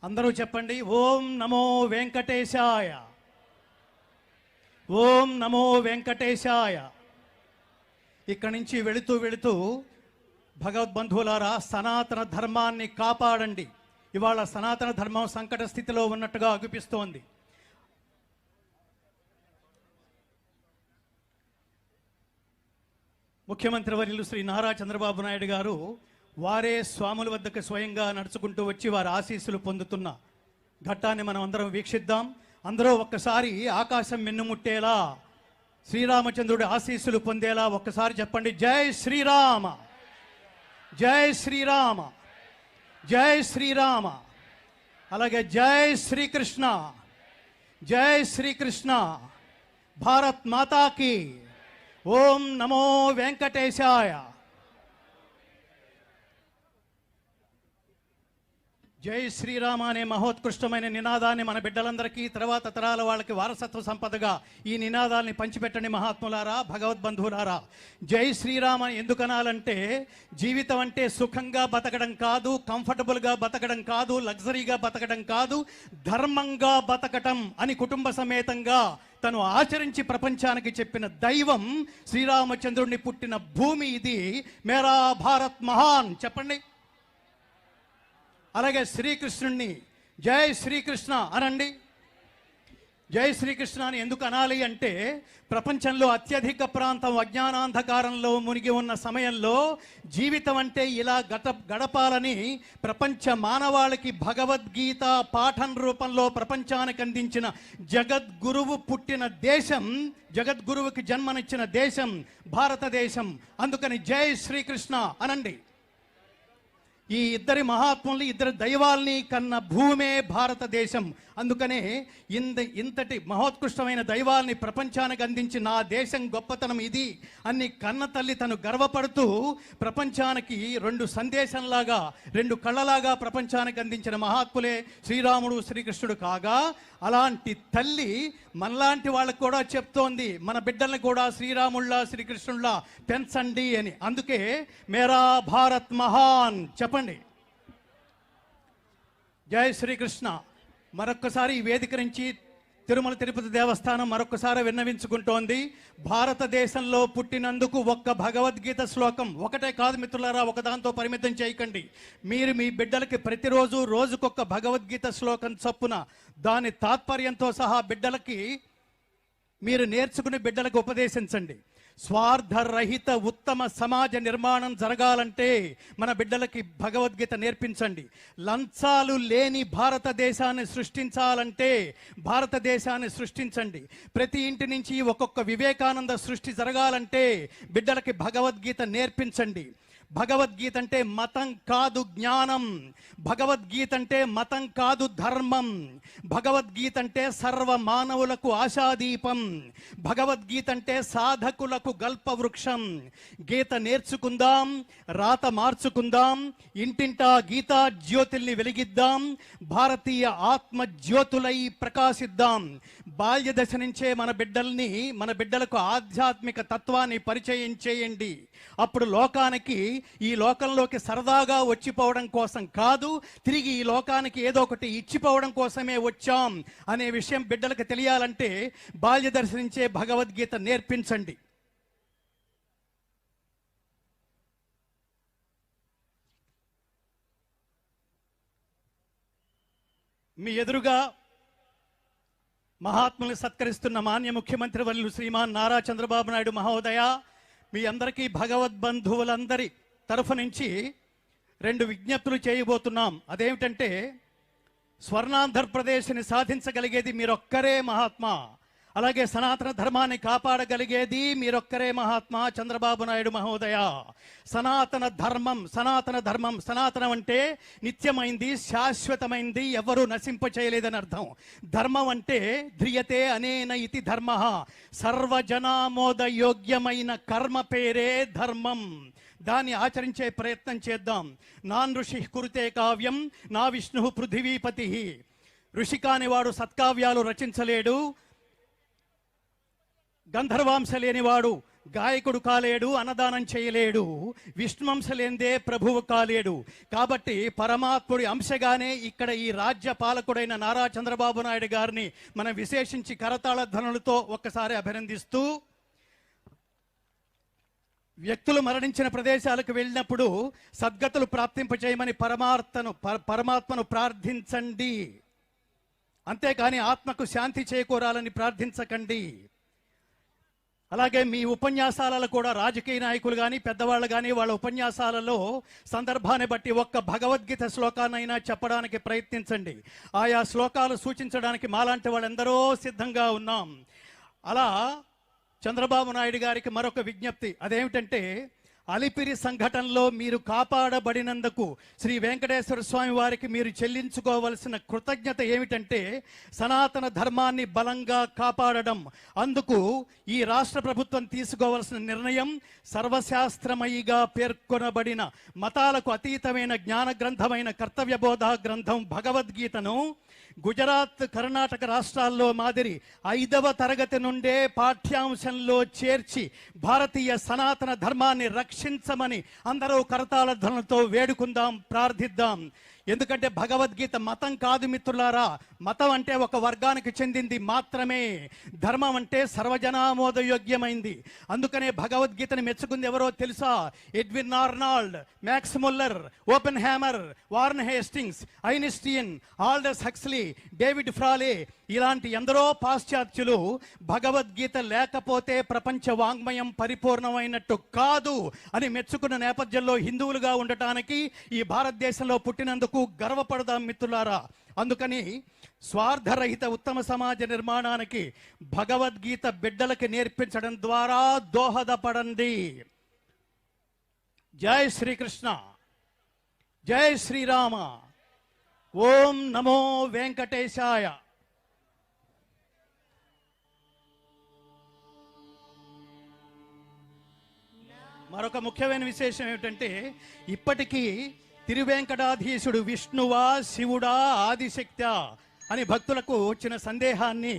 అందరూ చెప్పండి, ఓం నమో వెంకటేశాయ, ఓం నమో వెంకటేశాయ. ఇక్కడి నుంచి వెళుతూ వెళుతూ భగవద్బంధువులారా, సనాతన ధర్మాన్ని కాపాడండి. ఇవాళ సనాతన ధర్మం సంకట స్థితిలో ఉన్నట్టుగా అగుపిస్తోంది. ముఖ్యమంత్రి వర్యులు శ్రీ నారా చంద్రబాబు నాయుడు గారు వారే స్వాముల వద్దకు స్వయంగా నడుచుకుంటూ వచ్చి వారి ఆశీస్సులు పొందుతున్న ఘట్టాన్ని మనం అందరం వీక్షిద్దాం. అందరూ ఒక్కసారి ఆకాశం మిన్నుముట్టేలా శ్రీరామచంద్రుడి ఆశీస్సులు పొందేలా ఒక్కసారి చెప్పండి, జై శ్రీరామ, జై శ్రీరామ, జై శ్రీరామ. అలాగే జై శ్రీకృష్ణ, జై శ్రీకృష్ణ. భారత్ మాతాకి ఓం నమో వెంకటేశాయ. జై శ్రీరామ అనే మహోత్కృష్టమైన నినాదాన్ని మన బిడ్డలందరికీ, తర్వాత తరాల వాళ్ళకి వారసత్వ సంపదగా ఈ నినాదాన్ని పంచిపెట్టండి మహాత్ములారా, భగవద్బంధువులారా. జై శ్రీరామ ఎందుకు అనాలంటే, జీవితం అంటే సుఖంగా బతకడం కాదు, కంఫర్టబుల్గా బతకడం కాదు, లగ్జరీగా బతకడం కాదు, ధర్మంగా బతకటం అని కుటుంబ సమేతంగా తను ఆచరించి ప్రపంచానికి చెప్పిన దైవం శ్రీరామచంద్రుడిని పుట్టిన భూమి ఇది. మేరా భారత్ మహాన్ చెప్పండి. అలాగే శ్రీకృష్ణుణ్ణి జై శ్రీకృష్ణ అనండి. జై శ్రీకృష్ణ అని ఎందుకు అనాలి అంటే, ప్రపంచంలో అత్యధిక ప్రాంతం అజ్ఞానాంధకారంలో మునిగి ఉన్న సమయంలో జీవితం అంటే ఇలా గడపాలని ప్రపంచ మానవాళికి భగవద్గీత పాఠం రూపంలో ప్రపంచానికి అందించిన జగద్గురువు పుట్టిన దేశం, జగద్గురువుకి జన్మనిచ్చిన దేశం భారతదేశం. అందుకని జై శ్రీకృష్ణ అనండి. ఈ ఇద్దరి మహాత్ముల్ని, ఇద్దరు దైవాల్ని కన్న భూమే భారతదేశం. అందుకనే ఇంతటి మహోత్కృష్టమైన దైవాల్ని ప్రపంచానికి అందించి నా దేశం గొప్పతనం ఇది అని కన్న తల్లి తను గర్వపడుతూ ప్రపంచానికి రెండు సందేశంలాగా, రెండు కళ్ళలాగా ప్రపంచానికి అందించిన మహాత్ములే శ్రీరాముడు శ్రీకృష్ణుడు కాగా, అలాంటి తల్లి మనలాంటి వాళ్ళకు కూడా చెప్తోంది, మన బిడ్డల్ని కూడా శ్రీరాముళ్ళ శ్రీకృష్ణుళ్ళ పెంచండి అని. అందుకే మేరా భారత్ మహాన్ చెప్పండి. జై శ్రీకృష్ణ. మరొక్కసారి ఈ వేదిక నుంచి తిరుమల తిరుపతి దేవస్థానం మరొక్కసారి విన్నవించుకుంటోంది, భారతదేశంలో పుట్టినందుకు ఒక్క భగవద్గీత శ్లోకం ఒకటే కాదు మిత్రులారా, ఒకదాంతో పరిమితం చేయకండి. మీరు మీ బిడ్డలకి ప్రతిరోజు రోజుకొక్క భగవద్గీత శ్లోకం చొప్పున దాని తాత్పర్యంతో సహా బిడ్డలకి మీరు నేర్చుకుని బిడ్డలకు ఉపదేశించండి. స్వార్థరహిత ఉత్తమ సమాజ నిర్మాణం జరగాలంటే మన బిడ్డలకి భగవద్గీత నేర్పించండి. లంచాలు లేని భారతదేశాన్ని సృష్టించాలంటే భారతదేశాన్ని సృష్టించండి. ప్రతి ఇంటి నుంచి ఒక్కొక్క వివేకానంద సృష్టి జరగాలంటే బిడ్డలకి భగవద్గీత నేర్పించండి. భగవద్గీత అంటే మతం కాదు జ్ఞానం, భగవద్గీత అంటే మతం కాదు ధర్మం, భగవద్గీత అంటే సర్వ మానవులకు ఆశాదీపం, భగవద్గీత అంటే సాధకులకు గల్పవృక్షం. గీత నేర్చుకుందాం, రాత మార్చుకుందాం, ఇంటింటా గీతా జ్యోతుల్ని వెలిగిద్దాం, భారతీయ ఆత్మ జ్యోతులై ప్రకాశిద్దాం. బాల్య దశ నుంచే మన బిడ్డలకు ఆధ్యాత్మిక తత్వాన్ని పరిచయం చేయండి. అప్పుడు లోకానికి, ఈ లోకంలోకి సరదాగా వచ్చిపోవడం కోసం కాదు, తిరిగి ఈ లోకానికి ఏదో ఒకటి ఇచ్చిపోవడం కోసమే వచ్చాం అనే విషయం బిడ్డలకు తెలియాలంటే బాల్య దశ నుంచే భగవద్గీత నేర్పించండి. మీ ఎదురుగా మహాత్ముల్ని సత్కరిస్తున్న మాన్య ముఖ్యమంత్రి వర్యులు శ్రీమాన్ నారా చంద్రబాబు నాయుడు మహోదయ, మీ అందరికీ భగవద్బంధువులందరి తరఫు నుంచి 2 విజ్ఞప్తులు చేయబోతున్నాం. అదేమిటంటే, స్వర్ణాంధ్రప్రదేశ్ని సాధించగలిగేది మీరొక్కరే మహాత్మా, అలాగే సనాతన ధర్మాన్ని కాపాడగలిగేది మీరొక్కరే మహాత్మా చంద్రబాబు నాయుడు మహోదయ. సనాతన ధర్మం, సనాతన ధర్మం, సనాతనం అంటే నిత్యమైంది, శాశ్వతమైంది, ఎవరు నశింప చేయలేదని అర్థం. ధర్మం అంటే ధ్రియతే అనేన ఇతి ధర్మ, సర్వజనామోద యోగ్యమైన కర్మ పేరే ధర్మం. దాన్ని ఆచరించే ప్రయత్నం చేద్దాం. నాన్ ఋషి కురుతే కావ్యం నా విష్ణు పృథివీపతి. ఋషి కానివాడు సత్కావ్యాలు రచించలేడు, గంధర్వాంశ లేనివాడు గాయకుడు కాలేడు, అన్నదానం చేయలేడు, విష్ణువంశ లేనిదే ప్రభువు కాలేడు. కాబట్టి పరమాత్ముడి అంశగానే ఇక్కడ ఈ రాజ్య పాలకుడైన నారా చంద్రబాబు నాయుడు గారిని మనం విశేషించి కరతాళ ధ్వనులతో ఒక్కసారి అభినందిస్తూ, వ్యక్తులు మరణించిన ప్రదేశాలకు వెళ్ళినప్పుడు సద్గతులు ప్రాప్తింపచేయమని పరమాత్మను ప్రార్థించండి, అంతేకాని ఆత్మకు శాంతి చేకూరాలని ప్రార్థించకండి. అలాగే మీ ఉపన్యాసాలలో కూడా రాజకీయ నాయకులు కానీ పెద్దవాళ్ళు కానీ వాళ్ళ ఉపన్యాసాలలో సందర్భాన్ని బట్టి ఒక్క భగవద్గీత శ్లోకాన్నైనా చెప్పడానికి ప్రయత్నించండి. ఆయా శ్లోకాలు సూచించడానికి మాలాంటి వాళ్ళందరూ సిద్ధంగా ఉన్నాం. అలా చంద్రబాబు నాయుడు గారికి మరొక విజ్ఞప్తి. అదేమిటంటే, అలిపిరి సంఘటనలో మీరు కాపాడబడినందుకు శ్రీ వెంకటేశ్వర స్వామి వారికి మీరు చెల్లించుకోవలసిన కృతజ్ఞత ఏమిటంటే సనాతన ధర్మాన్ని బలంగా కాపాడడం. అందుకు ఈ రాష్ట్ర ప్రభుత్వం తీసుకోవలసిన నిర్ణయం సర్వశాస్త్రమయిగా పేర్కొనబడిన మతాలకు అతీతమైన జ్ఞాన గ్రంథమైన కర్తవ్యబోధ గ్రంథం భగవద్గీతను గుజరాత్, కర్ణాటక రాష్ట్రాల్లో మాదిరి 5వ తరగతి నుండే పాఠ్యాంశంలో చేర్చి భారతీయ సనాతన ధర్మాన్ని రక్షించమని అందరూ కరతాళ ధ్వనులతో వేడుకుందాం, ప్రార్థిద్దాం. ఎందుకంటే భగవద్గీత మతం కాదు మిత్రులారా. మతం అంటే ఒక వర్గానికి చెందింది మాత్రమే. ధర్మం అంటే సర్వజనామోదయోగ్యమైంది. అందుకనే భగవద్గీతని మెచ్చుకుంది ఎవరో తెలుసా? Edwin Arnold, max Muller, open hammer, warn Hastings, Einstein, Aldous Huxley, David ఫ్రాలే ఇలాంటి ఎందరో పాశ్చాత్యులు భగవద్గీత లేకపోతే ప్రపంచ వాంగ్మయం పరిపూర్ణమైనట్టు కాదు అని మెచ్చుకున్న నేపథ్యంలో హిందువులుగా ఉండటానికి ఈ భారతదేశంలో పుట్టినందుకు గర్వపడదాం మిత్రులారా. అందుకని స్వార్థరహిత ఉత్తమ సమాజ నిర్మాణానికి భగవద్గీత బిడ్డలకి నేర్పించడం ద్వారా దోహదపడండి. జై శ్రీకృష్ణ, జై శ్రీరామ, ఓం నమో వెంకటేశాయ. మరొక ముఖ్యమైన విశేషం ఏమిటంటే, ఇప్పటికీ తిరువెంకటాధీశుడు విష్ణువా, శివుడా, ఆదిశక్తి అని భక్తులకు వచ్చిన సందేహాన్ని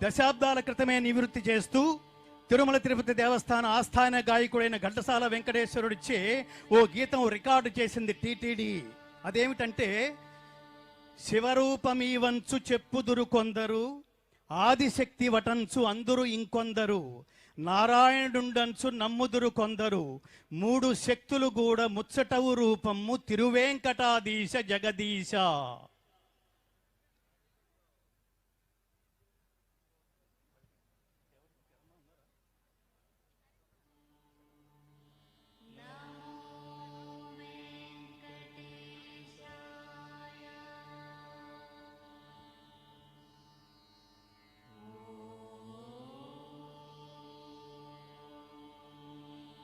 దశాబ్దాల క్రితమే నివృత్తి చేస్తూ తిరుమల తిరుపతి దేవస్థాన ఆస్థాన గాయకుడైన ఘంటసాల వెంకటేశ్వరుడిచ్చే ఓ గీతం రికార్డు చేసింది టీటీడీ. అదేమిటంటే, శివరూపమీవంచు చెప్పుదురు కొందరు, ఆదిశక్తి వటంచు అందరు ఇంకొందరు, నారాయణుండంచు నమ్ముదురు కొందరు, 3 శక్తులు కూడా ముచ్చటవు రూపము తిరువేంకటాధీశ జగదీశ.